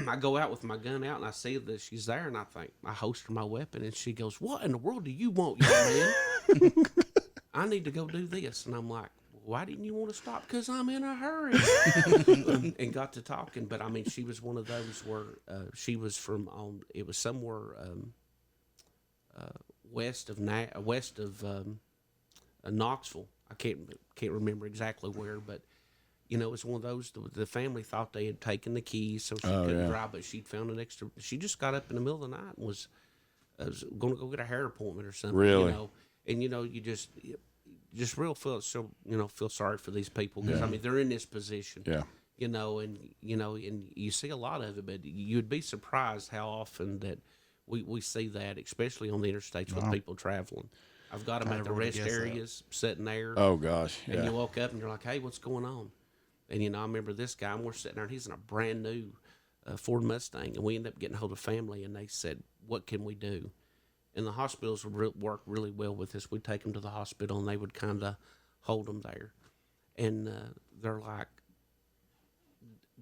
I go out with my gun out, and I see that she's there, and I think, I holster my weapon, and she goes, "What in the world do you want, young man?" "I need to go do this." And I'm like, "Why didn't you want to stop?" "Because I'm in a hurry." And got to talking. But, I mean, she was one of those where she was from, it was somewhere west of Knoxville. I can't remember exactly where, but, it's one of those, the family thought they had taken the keys, so she couldn't drive, but she'd found an extra. She just got up in the middle of the night and was going to go get a hair appointment or something. Really? And, you just real feel sorry for these people, because I mean, they're in this position. Yeah. And you see a lot of it, but you'd be surprised how often that we see that, especially on the interstates with people traveling. I've got them at the rest areas sitting there. Oh gosh. Yeah. And you walk up and you're like, "Hey, what's going on?" And I remember this guy, and we're sitting there, and he's in a brand new Ford Mustang, and we ended up getting hold of family, and they said, "What can we do?" And the hospitals would work really well with us. We'd take them to the hospital, and they would kind of hold them there. And they're like,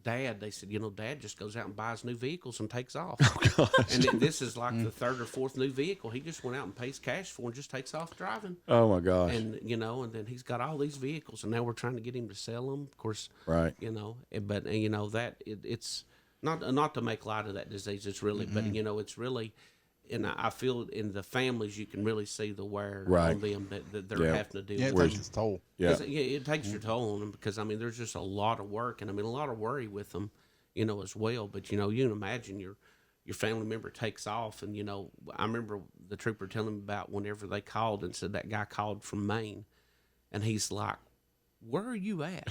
"Dad," they said, "Dad just goes out and buys new vehicles and takes off." Oh, gosh. And this is like the third or fourth new vehicle. He just went out and pays cash for and just takes off driving. Oh, my gosh. And, and then he's got all these vehicles, and now we're trying to get him to sell them, of course. Right. But, it's not to make light of that disease. It's really, but, it's really, and I feel in the families you can really see the wear on them that they're having to deal with. Yeah, it takes its toll. Yeah, it takes your toll on them, because, I mean, there's just a lot of work, and, I mean, a lot of worry with them, as well. But, you can imagine your family member takes off, and, I remember the trooper telling me about whenever they called and said that guy called from Maine, and he's like, "Where are you at?"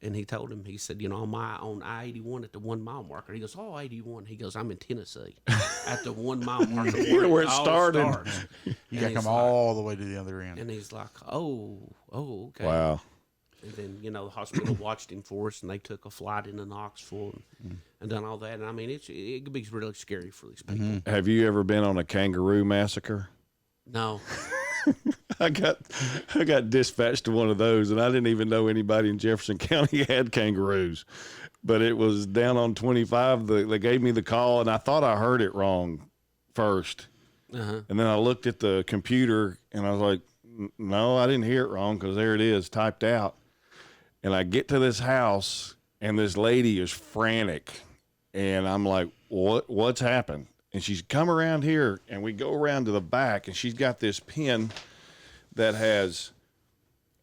And he told him, he said, on I-81 at the 1 mile marker. He goes, "Oh, 81. He goes, "I'm in Tennessee at the 1 mile marker where it started." You got to come all the way to the other end. And he's like, oh, okay. Wow. And then, the hospital watched him for us, and they took a flight into Knoxville and done all that. And, I mean, it could be really scary for these people. Mm-hmm. Have you ever been on a kangaroo massacre? No. I got dispatched to one of those, and I didn't even know anybody in Jefferson County had kangaroos. But it was down on 25. They gave me the call, and I thought I heard it wrong first. And then I looked at the computer and I was like, no, I didn't hear it wrong because there it is typed out. And I get to this house and this lady is frantic. And I'm like, what's happened? And she's come around here and we go around to the back and she's got this pin that has,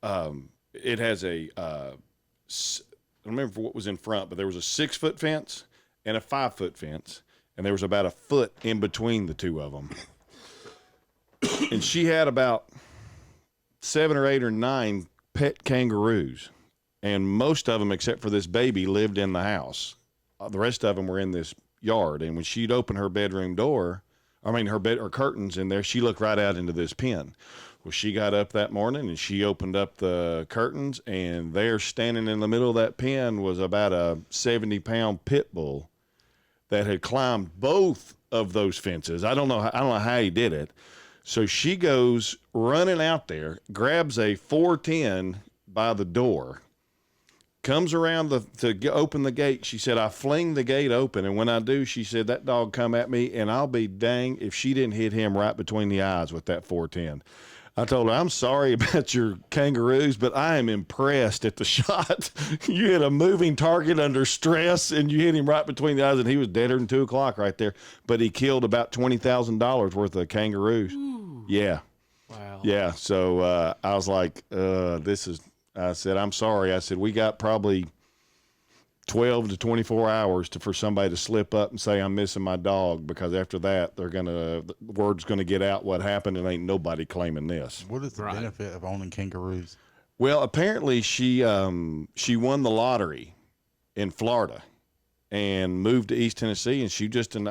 it has a, I don't remember what was in front, but there was a 6-foot fence and a 5-foot fence. And there was about a foot in between the two of them. And she had about 7 or 8 or 9 pet kangaroos. And most of them, except for this baby, lived in the house. The rest of them were in this yard. And when she'd open her bedroom door, her curtains in there, she looked right out into this pen. Well, she got up that morning and she opened up the curtains, and there standing in the middle of that pen was about a 70-pound pit bull that had climbed both of those fences. I don't know how he did it. So she goes running out there, grabs a 410 by the door, comes around to open the gate. She said, I fling the gate open, and when I do, she said, that dog come at me, and I'll be dang if she didn't hit him right between the eyes with that 410. I told her, I'm sorry about your kangaroos, but I am impressed at the shot. You hit a moving target under stress, and you hit him right between the eyes, and he was deader than 2 o'clock right there. But he killed about $20,000 worth of kangaroos. Ooh. Yeah. Wow. Yeah. So I was like, I said, I'm sorry. I said, we got probably 12 to 24 hours for somebody to slip up and say I'm missing my dog, because after that the word's gonna get out what happened, and ain't nobody claiming this. What is the benefit of owning kangaroos? Well, apparently she won the lottery in Florida and moved to East Tennessee, and she's just an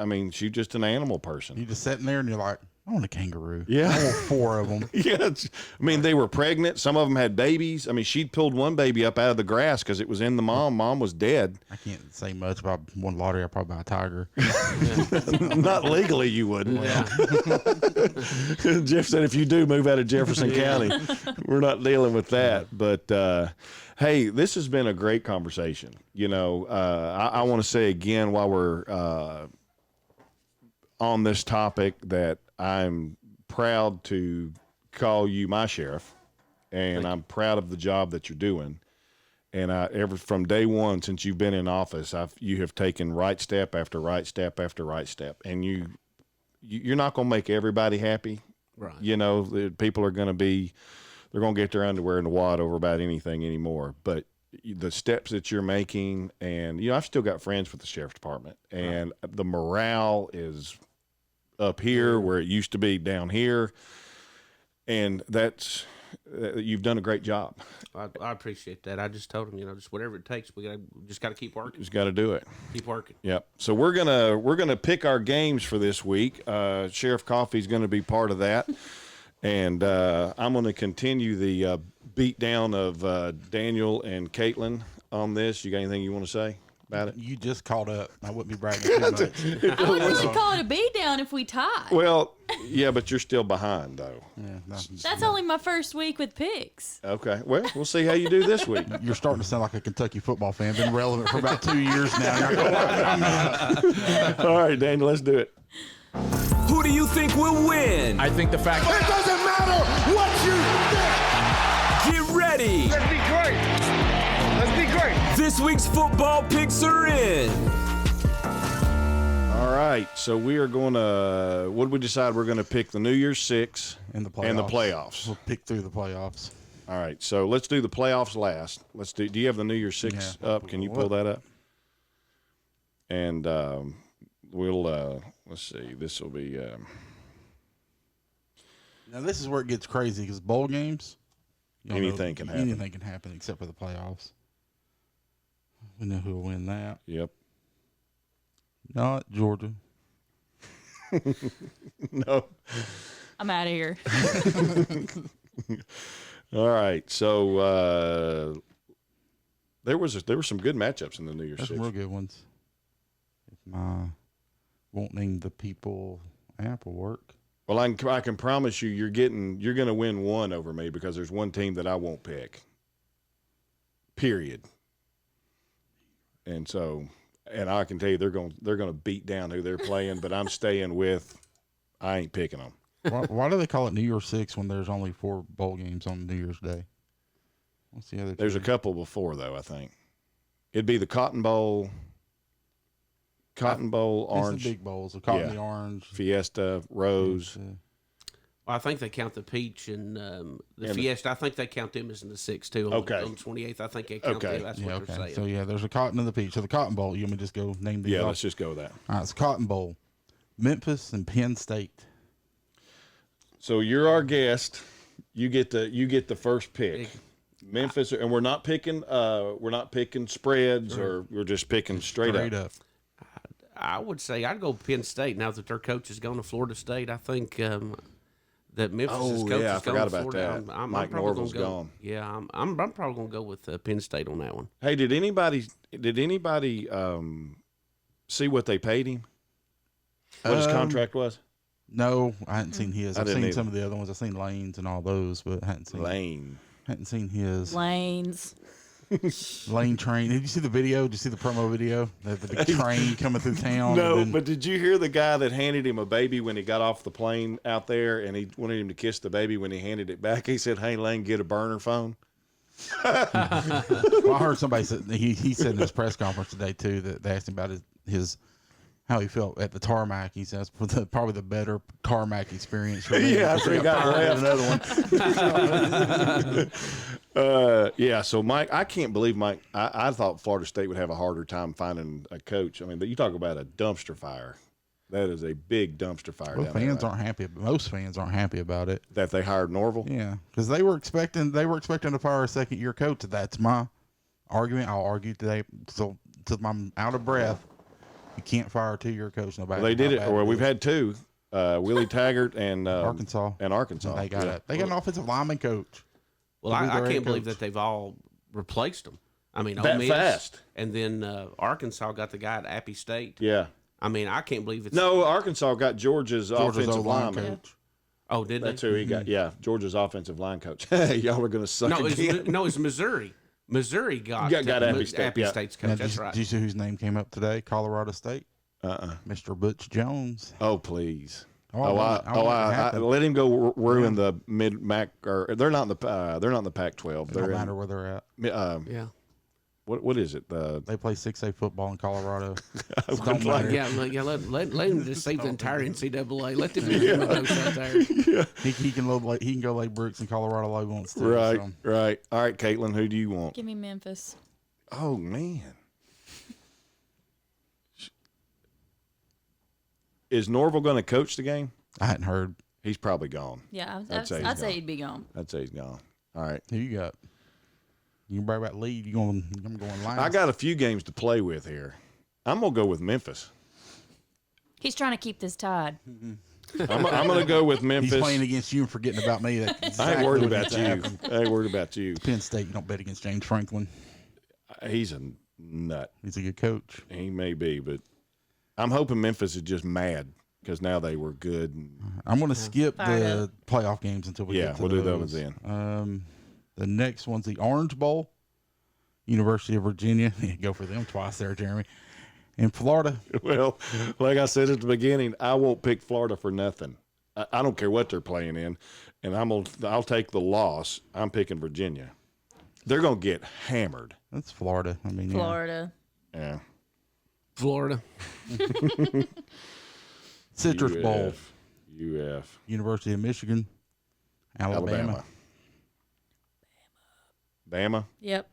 animal person. You just sitting there and you're like, I want a kangaroo. Yeah. I want 4 of them. Yeah. They were pregnant. Some of them had babies. She'd pulled one baby up out of the grass because it was in the mom. Mom was dead. I can't say much about one lottery. I'll probably buy a tiger. Not legally, you wouldn't. Yeah. Jeff said if you do, move out of Jefferson County. We're not dealing with that. But, hey, this has been a great conversation. I want to say again, while we're on this topic, that I'm proud to call you my sheriff, and I'm proud of the job that you're doing. And from day one, since you've been in office, you have taken right step after right step after right step. And you're not going to make everybody happy. Right. People are going to they're going to get their underwear in the wad over about anything anymore. But the steps that you're making, and I've still got friends with the sheriff's department, and the morale is up here where it used to be down here, and you've done a great job. I appreciate that. I just told him, just whatever it takes, we just got to keep working. Just got to do it. Keep working. Yep. So we're gonna pick our games for this week. Sheriff Coffey's going to be part of that, and I'm going to continue the beat down of Daniel and Caitlin on this. You got anything you want to say about it? You just caught up. I wouldn't be bragging too much. I wouldn't really call it a beat down if we tie. Well, yeah, but you're still behind, though. Yeah, That's only my first week with picks. Okay. Well, we'll see how you do this week. You're starting to sound like a Kentucky football fan. Been relevant for about 2 years now. All right, Daniel, let's do it. Who do you think will win? I think the fact It doesn't matter what you think. Get ready. Let's be great. Let's be great. This week's football picks are in. All right, so we are going to, what did we decide? We're going to pick the New Year's Six and the playoffs. And the playoffs. We'll pick through the playoffs. All right, so let's do the playoffs last. Do you have the New Year's Six up? Can you pull that up? And we'll, let's see, this will be. Now, this is where it gets crazy because bowl games, anything can happen. Anything can happen except for the playoffs. We know who will win that. Yep. Not Georgia. No. I'm out of here. All right. So there were some good matchups in the New Year's There's Six. some real good ones. If my won't name the people app will work. Well, I can promise you, you're going to win one over me because there's one team that I won't pick. Period. And so, and I can tell you they're going to beat down who they're playing, but I'm staying with I ain't picking them. Why do they call it New Year's Six when there's only 4 bowl games on New Year's Day? What's the other? There's a couple before though. I think it'd be the Cotton Bowl, Orange, the big bowls, the Cotton, the Orange, Fiesta, Rose. Well, I think they count the Peach and the Fiesta. I think they count them as in the 6 too. On the 28th, I think they count them. That's what they're saying. So there's a Cotton and the Peach. So the Cotton Bowl. You want me to just go name these? Yeah, off? let's just go with that. All right, it's Cotton Bowl, Memphis and Penn State. So you're our guest. You get the first pick. Memphis, and we're not picking spreads, or we're just picking straight up. I would say I'd go Penn State now that their coach is going to Florida State. I think that Memphis' coach is going to Florida. Mike Norvell's gone. Yeah, I'm probably going to go with Penn State on that one. Hey, did anybody see what they paid him? What his contract was? No, I hadn't seen his. I've seen either. some of the other ones. I've seen Lane's and all those, but I hadn't seen Hadn't seen his. Lanes. Lane train. Did you see the video? Did you see the promo video? The big train coming through town. No, but did you hear the guy that handed him a baby when he got off the plane out there, and he wanted him to kiss the baby when he handed it back? He said, "Hey, Lane, get a burner phone." Well, I heard somebody said he said in his press conference today too that they asked him about his how he felt at the tarmac. He says probably the better tarmac experience for me. Yeah, after he got another one. So Mike, I can't believe Mike. I thought Florida State would have a harder time finding a coach. I mean, but you talk about a dumpster fire. That is a big dumpster fire. Well, fans aren't happy. Most fans aren't happy about it. That they hired Norvell. Yeah, because they were expecting to fire a second-year coach. That's my argument. I'll argue today till I'm out of breath. You can't fire a 2-year coach. Nobody. Well, they did it. Well, we've had 2, Willie Taggart and Arkansas. And Arkansas. They got it. They got an offensive lineman coach. Well, I can't believe that they've all replaced them. I mean, that Ole Miss, fast. And then Arkansas got the guy at Appy State. Yeah. I mean, I can't believe it's No, Arkansas got Georgia's offensive lineman coach. Oh, did they? That's who he got. Yeah, Georgia's offensive line coach. Hey, y'all are going to suck again. It's Missouri. Missouri got Appy State. Appy State's coach. Now, That's right. Did you see whose name came up today? Colorado State. Mr. Butch Jones. Oh, please. I let him go ruin the mid MAC, or they're not in the Pac-12. It don't matter where they're at. Yeah. What is it? They play 6A football in Colorado. It would don't like- matter. Let him just save the entire NCAA. Let them do those out there. He can go lay bricks in Colorado all he wants to. Right, so. right. All right, Caitlin, who do you want? Give me Memphis. Oh man, is Norvell going to coach the game? I hadn't heard. He's probably gone. Yeah, I'd say I'd say he'd be gone. I'd say he's gone. All right. Who you got? You can brag about lead. I'm going Lions. I got a few games to play with here. I'm going to go with Memphis. He's trying to keep this tied. I'm going to go with Memphis. He's playing against you and forgetting about me. That's I exactly ain't worried what about needs to you. happen. I ain't worried about you. Penn State, you don't bet against James Franklin. He's a nut. He's a good coach. He may be, but I'm hoping Memphis is just mad because now they were good. I'm going to skip Fired the playoff games until we get to we'll those. do those then. The next one's the Orange Bowl, University of Virginia. Go for them twice there, Jeremy. In Florida. Well, like I said at the beginning, I won't pick Florida for nothing. I don't care what they're playing in, and I'll take the loss. I'm picking Virginia. They're going to get hammered. That's Florida. I mean, Florida. Yeah. Florida. Citrus Bowl, UF. University of Michigan, Alabama. Bama. Yep.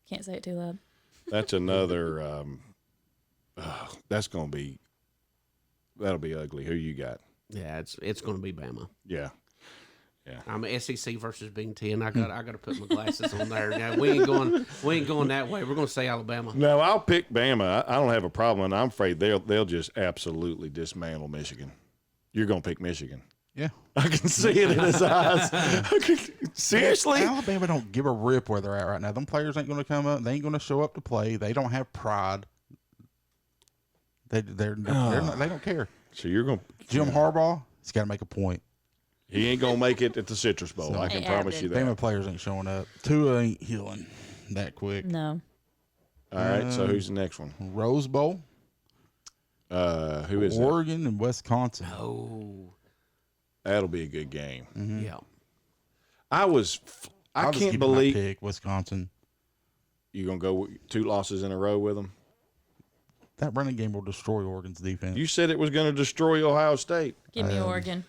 Can't say it too loud. That's another. That'll be ugly. Who you got? Yeah, it's going to be Bama. Yeah. I'm SEC versus Big Ten. I got to put my glasses on there. Now, we ain't going that way. We're going to say Alabama. No, I'll pick Bama. I don't have a problem, and I'm afraid they'll just absolutely dismantle Michigan. You're going to pick Michigan. Yeah. I can see it in his eyes. Seriously? Alabama don't give a rip where they're at right now. Them players ain't going to come up. They ain't going to show up to play. They don't have pride. They don't care. So you're going to Jim Harbaugh, he's got to make a point. He ain't going to make it at the Citrus Bowl. I can promise you that. Bama players ain't showing up. Tua ain't healing that quick. No. All right, so who's the next one? Rose Bowl. Who is that? Oregon and Wisconsin. Oh, That'll be a good game. yeah. I I'll just can't give you my believe pick, Wisconsin. you're going to go with 2 losses in a row with them. That running game will destroy Oregon's defense. You said it was going to destroy Ohio State. Give me Oregon.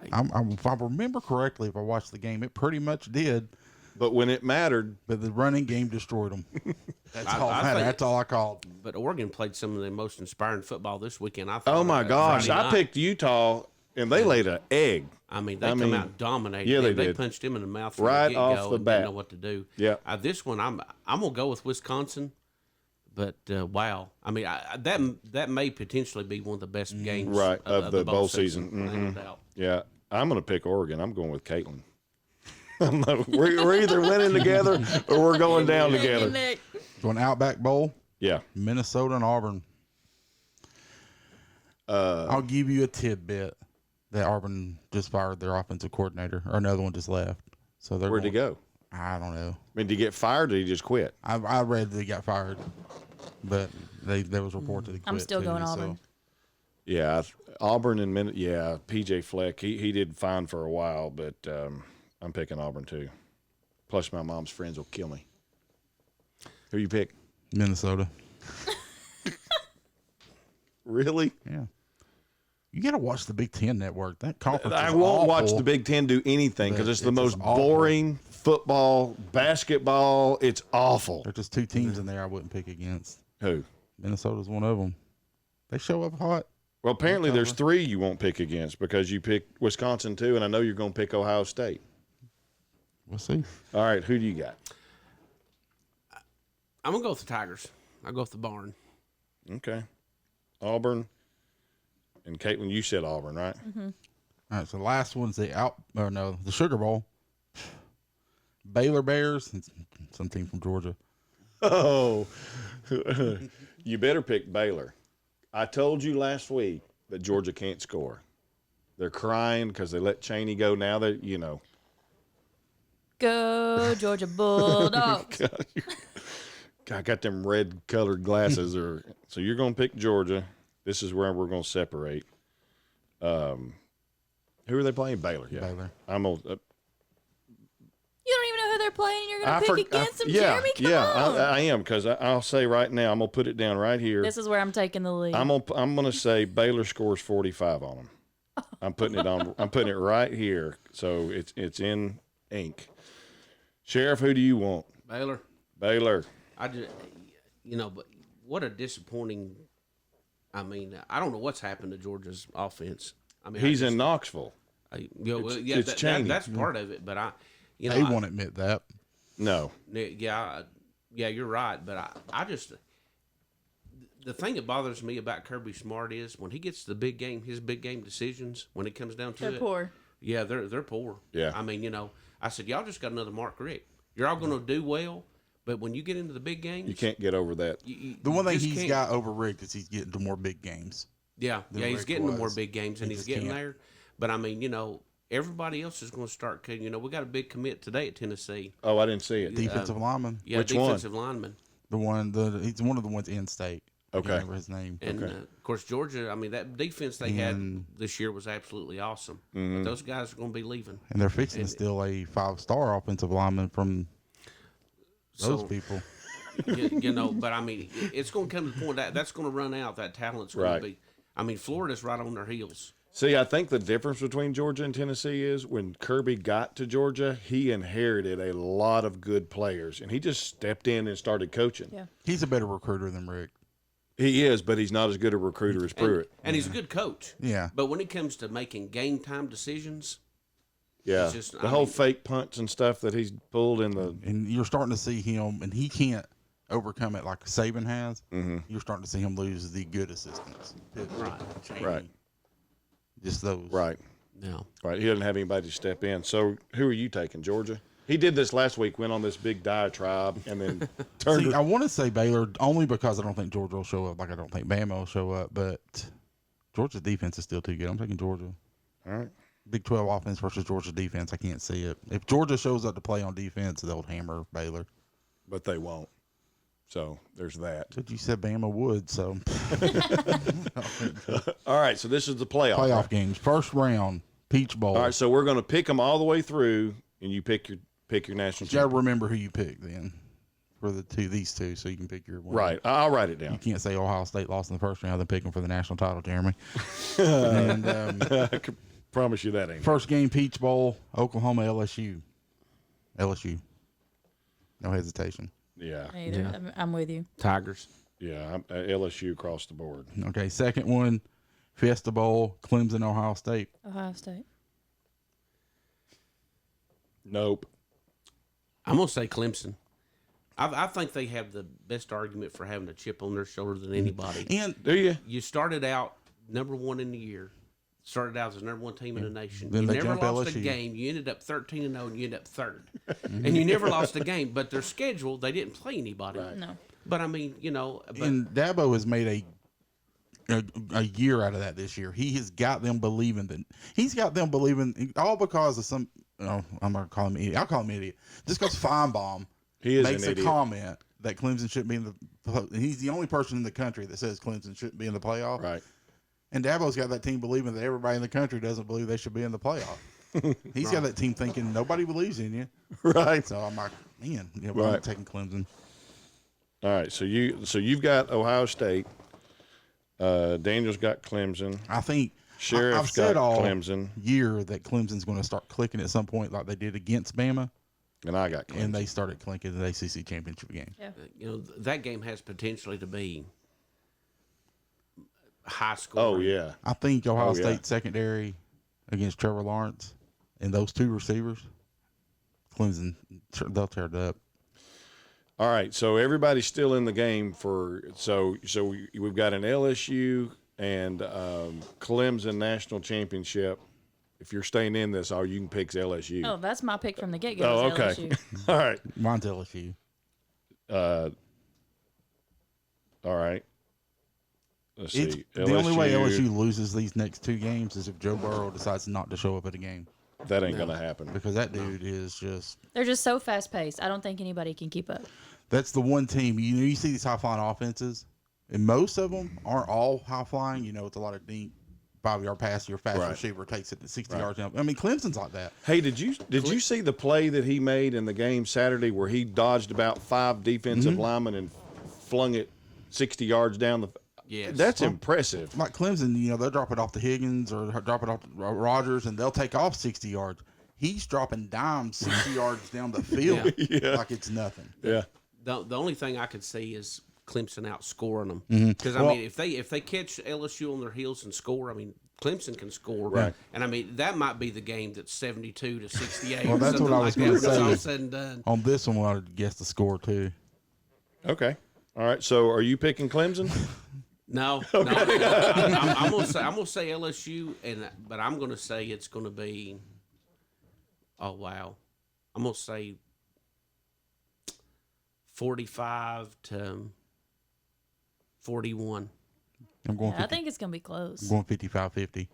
If I remember correctly, if I watched the game, it pretty much did. But when it mattered, But the running game destroyed them. That's I all. think- That's all I called. But Oregon played some of the most inspiring football this weekend. I thought. oh my gosh, Friday I night. picked Utah, and they laid an egg. I mean, they come out and dominate. yeah, they They did. punched him in the mouth from Right the off get-go the and bat. didn't know what to do. Yeah. This one, I'm gonna go with Wisconsin. But wow, I mean, that may potentially be one of the best games Right, of the bowl season. no doubt. Yeah, I'm going to pick Oregon. I'm going with Caitlin. we're either winning together or we're going down together. Going Outback Bowl, Yeah. Minnesota and Auburn. I'll give you a tidbit that Auburn just fired their offensive coordinator, or another one just left. So they're Where'd he go? I don't know. I mean, did he get fired or did he just quit? I read that he got fired, but there was reports that he quit. I'm still too, going so- Auburn. Yeah, Auburn and PJ Fleck. He did fine for a while, but I'm picking Auburn too. Plus, my mom's friends will kill me. Who you pick? Minnesota. Really? Yeah. You got to watch the Big Ten network. That conference I is won't watch awful. the Big Ten do anything because But it's the it's most just awful. boring football, basketball. It's awful. There's just 2 teams in there I wouldn't pick against. Who? Minnesota's one of them. They show up hot. Well, apparently there's 3 you won't pick against because you picked Wisconsin too, and I know you're going to pick Ohio State. We'll see. All right, who do you got? I'm gonna go with the Tigers. I'll go with the Barn. Okay, Auburn. And Caitlin, you said Auburn, right? All right, so the last one's the Sugar Bowl. Baylor Bears, and some team from Georgia. Oh, you better pick Baylor. I told you last week that Georgia can't score. They're crying because they let Chaney go. Now that you know. Go Georgia Bulldogs. I got them red colored glasses, so you're going to pick Georgia. This is where we're going to separate. Who are they playing? Baylor. Yeah, Baylor. I'm gonna. You don't even know who they're playing. You're going to pick against them, Jeremy? Come on. I am because I'll say right now I'm gonna put it down right here. This is where I'm taking the lead. I'm gonna say Baylor scores 45 on them. I'm putting it on. I'm putting it right here, so it's in ink. Sheriff, who do you want? Baylor. Baylor. I just, but what a disappointing. I mean, I don't know what's happened to Georgia's offense. I mean, He's in Knoxville. It's Chaney. that's part of it, but They won't admit that. No. Yeah, you're right. But I just the thing that bothers me about Kirby Smart is when he gets to the big game, his big game decisions, when it comes down to They're it, poor. Yeah, they're poor. Yeah. I mean, I said y'all just got another Mark Richt. You're all going to do well, but when you get into the big games, You can't get over that. The one thing just he's can't. got over Rick is he's getting to more big games. Yeah, he's Rick getting to was. more big games, and He he's just getting can't. there. But I mean, everybody else is going to start. We got a big commit today at Tennessee. Oh, I didn't see it. Defensive lineman. Yeah, Which one? defensive lineman. He's one of the ones in state. I can't Okay. remember his name. And of course, Georgia. I mean, that defense they had this year was absolutely awesome. But those guys are going to be leaving. And they're fixing to steal a 5-star offensive lineman from those So- people. But I mean, it's going to come to the point that's going to run out. That talent's going Right. to be. I mean, Florida's right on their heels. See, I think the difference between Georgia and Tennessee is when Kirby got to Georgia, he inherited a lot of good players, and he just stepped in and started coaching. Yeah. He's a better recruiter than Rick. He is, but he's not as good a recruiter as Pruitt. And he's a good coach. Yeah. But when it comes to making game time decisions, Yeah, It's just- the I whole mean- fake punts and stuff that he's pulled in the And you're starting to see him, and he can't overcome it like Saban has. Mm-hmm. You're starting to see him lose the good assistants. Chaney, Right. Just those. right. no. Right, he doesn't have anybody to step in. So, who are you taking, Georgia? He did this last week, went on this big diatribe, and then turned. See, I want to say Baylor only because I don't think Georgia will show up. Like I don't think Bama will show up, but Georgia's defense is still too good. I'm taking Georgia. All right. Big 12 offense versus Georgia defense. I can't see it. If Georgia shows up to play on defense, they'll hammer Baylor. But they won't. So there's that. But you said Bama would, so All right, so this is the playoff. playoff games, first round, Peach Bowl. All right, so we're going to pick them all the way through, and you pick your national You got to champion. remember who you picked then for these two, so you can pick your one. Right, I'll write it You down. can't say Ohio State lost in the first round, then pick them for the national title, Jeremy. And I can promise you that ain't. first game, Peach Bowl, Oklahoma, LSU. LSU. No hesitation. Yeah, I'm with you. Tigers. yeah, LSU across the board. Okay, second one, Fiesta Bowl, Clemson, Ohio State. Ohio State. Nope. I'm gonna say Clemson. I think they have the best argument for having a chip on their shoulder than anybody. And Do you? You started out number one in the year. Started out as the number one team in the nation. Then You they never jump lost a LSU. game. You ended up 13-0, and you ended up third. And you never lost a game. But their schedule, they didn't play anybody. No. But I mean, but and Dabo has made a year out of that this year. He has got them believing that he's got them believing all because of some. No, I'm gonna call him idiot. I'll call him idiot just because Feinbaum He is makes an a idiot. comment that Clemson shouldn't be in the. He's the only person in the country that says Clemson shouldn't be in the playoff. Right. And Dabo's got that team believing that everybody in the country doesn't believe they should be in the playoff. He's got that team thinking nobody believes in you. Right. So I'm like, man, I'm Right. taking Clemson. All right, so you've got Ohio State. Daniel's got Clemson. I think Sheriff's I've said got all Clemson. year that Clemson's going to start clicking at some point, like they did against Bama, And I got Clemson. and they started clicking in the ACC championship game. Yeah. that game has potentially to be high score. Oh yeah. I think Ohio Oh, yeah. State secondary against Trevor Lawrence and those two receivers, Clemson, they'll tear it up. All right, so everybody's still in the game for we've got an LSU and Clemson national championship. If you're staying in this, all you can pick is LSU. Oh, that's my pick from the get go. Oh, okay. LSU. All right. Mine's LSU. All right. Let's It's, see. the only way LSU loses these next two games is if Joe Burrow decides not to show up at a game, That ain't gonna happen. because that dude is just. They're just so fast paced. I don't think anybody can keep up. That's the one team you see these high flying offenses, and most of them aren't all high flying. It's a lot of deep 5-yard pass. Your fast Right. receiver takes it to 60 yards down. I mean, Clemson's like that. Hey, did you see the play that he made in the game Saturday where he dodged about 5 defensive linemen and flung it 60 yards down the? Yes. That's impressive. Like Clemson, they'll drop it off to Higgins or drop it off to Rogers, and they'll take off 60 yards. He's dropping dimes 60 yards down the field like it's nothing. Yeah. The only thing I could see is Clemson outscoring them. Mm-hmm. Because I mean, if they catch LSU on their heels and score, I mean, Clemson can score. Right. And I mean, that might be the game that's 72-68. Well, or that's something what I was like gonna that when it's all say. said and done. On this one, I would guess the score too. Okay. All right. So, are you picking Clemson? No, I'm gonna say LSU, but I'm gonna say it's gonna be. Oh wow, I'm gonna say 45-41. I'm going. Yeah, I think it's gonna be close. I'm going 55-50.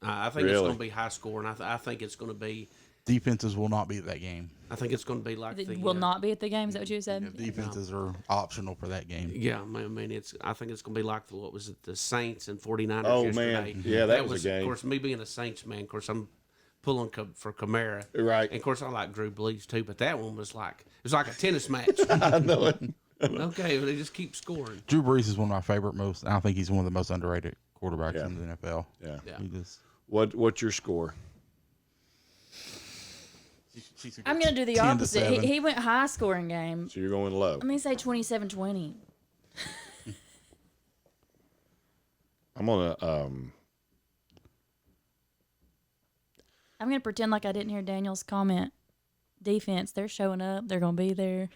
I think it's Really? gonna be high score, and I think it's gonna be. Defenses will not be at that game. I think it's gonna be like It the. will not be at the game. Is that what you said? Yeah, defenses are optional for that game. Yeah, I mean, I think it's gonna be like what was it, the Saints and 49ers Oh, yesterday. man. Yeah, that was a game. Of course, me being a Saints man, of course, I'm pulling for Kamara. Right. And of course, I like Drew Brees too, but that one was like a tennis match. I know it. Okay, well, they just keep scoring. Drew Brees is one of my favorite most. I think he's one of the most underrated quarterbacks Yeah. in the NFL. Yeah. Yeah. He just. What's your score? I'm gonna do the 10 to opposite. 7. He went high scoring game. So you're going low. I'm gonna say 27-20. I'm gonna. I'm gonna pretend like I didn't hear Daniel's comment. Defense, they're showing up. They're gonna be there.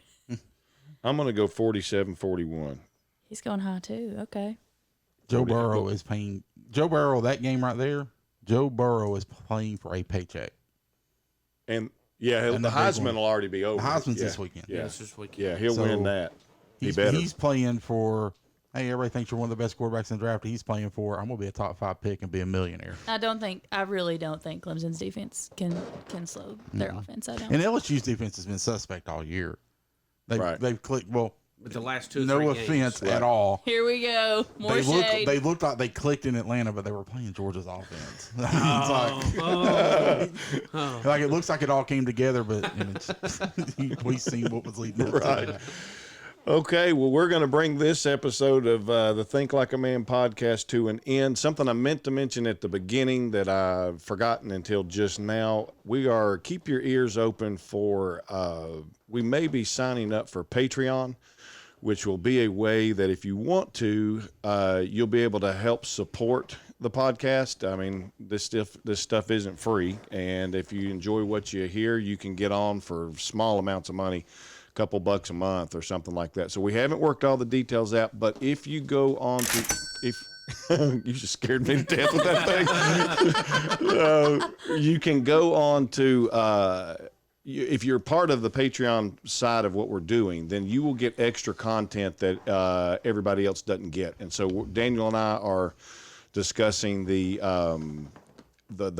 I'm gonna go 47-41. He's going high too. Okay. Joe Burrow is paying. Joe Burrow, that game right there. Joe Burrow is playing for a paycheck. And yeah, And the the big Heisman one. will already be over. The Heisman's yeah. this weekend. Yeah. It's this weekend. Yeah, he'll So, win that. He He's, better. he's playing for. Hey, everybody thinks you're one of the best quarterbacks in the draft. He's playing for. I'm gonna be a top 5 pick and be a millionaire. I really don't think Clemson's defense can slow their offense. I don't. And LSU's defense has been suspect all year. Right. They've clicked. Well, But the last two, No 3 offense games, at all. Here we go. More They shade. looked like they clicked in Atlanta, but they were playing Georgia's offense. Like it looks like it all came together, but we seen what was leading up to that. Okay, well, we're going to bring this episode of the Think Like a Man podcast to an end. Something I meant to mention at the beginning that I've forgotten until just now. Keep your ears open for, we may be signing up for Patreon, which will be a way that if you want to, you'll be able to help support the podcast. I mean, this stuff isn't free, and if you enjoy what you hear, you can get on for small amounts of money. Couple bucks a month or something like that. So we haven't worked all the details out, but if you go on to, you just scared me to death with that thing. You can go on to, if you're part of the Patreon side of what we're doing, then you will get extra content that everybody else doesn't get. And so Daniel and I are discussing the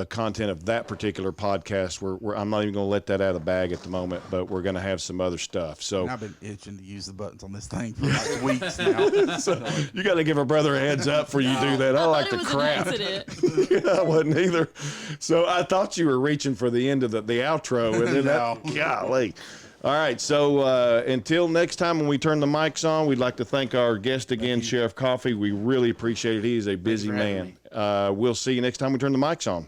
content of that particular podcast. I'm not even going to let that out of the bag at the moment, but we're going to have some other stuff. So And I've been itching to use the buttons on this thing for like weeks now. So you got to give a brother a heads up before you do that. I like the crap. Yeah, I wasn't either. So I thought you were reaching for the end of the outro, and then golly. All right, so until next time when we turn the mics on, we'd like to thank our guest again, Sheriff Coffey. We really appreciate it. He is a busy man. We'll see you next time we turn the mics on.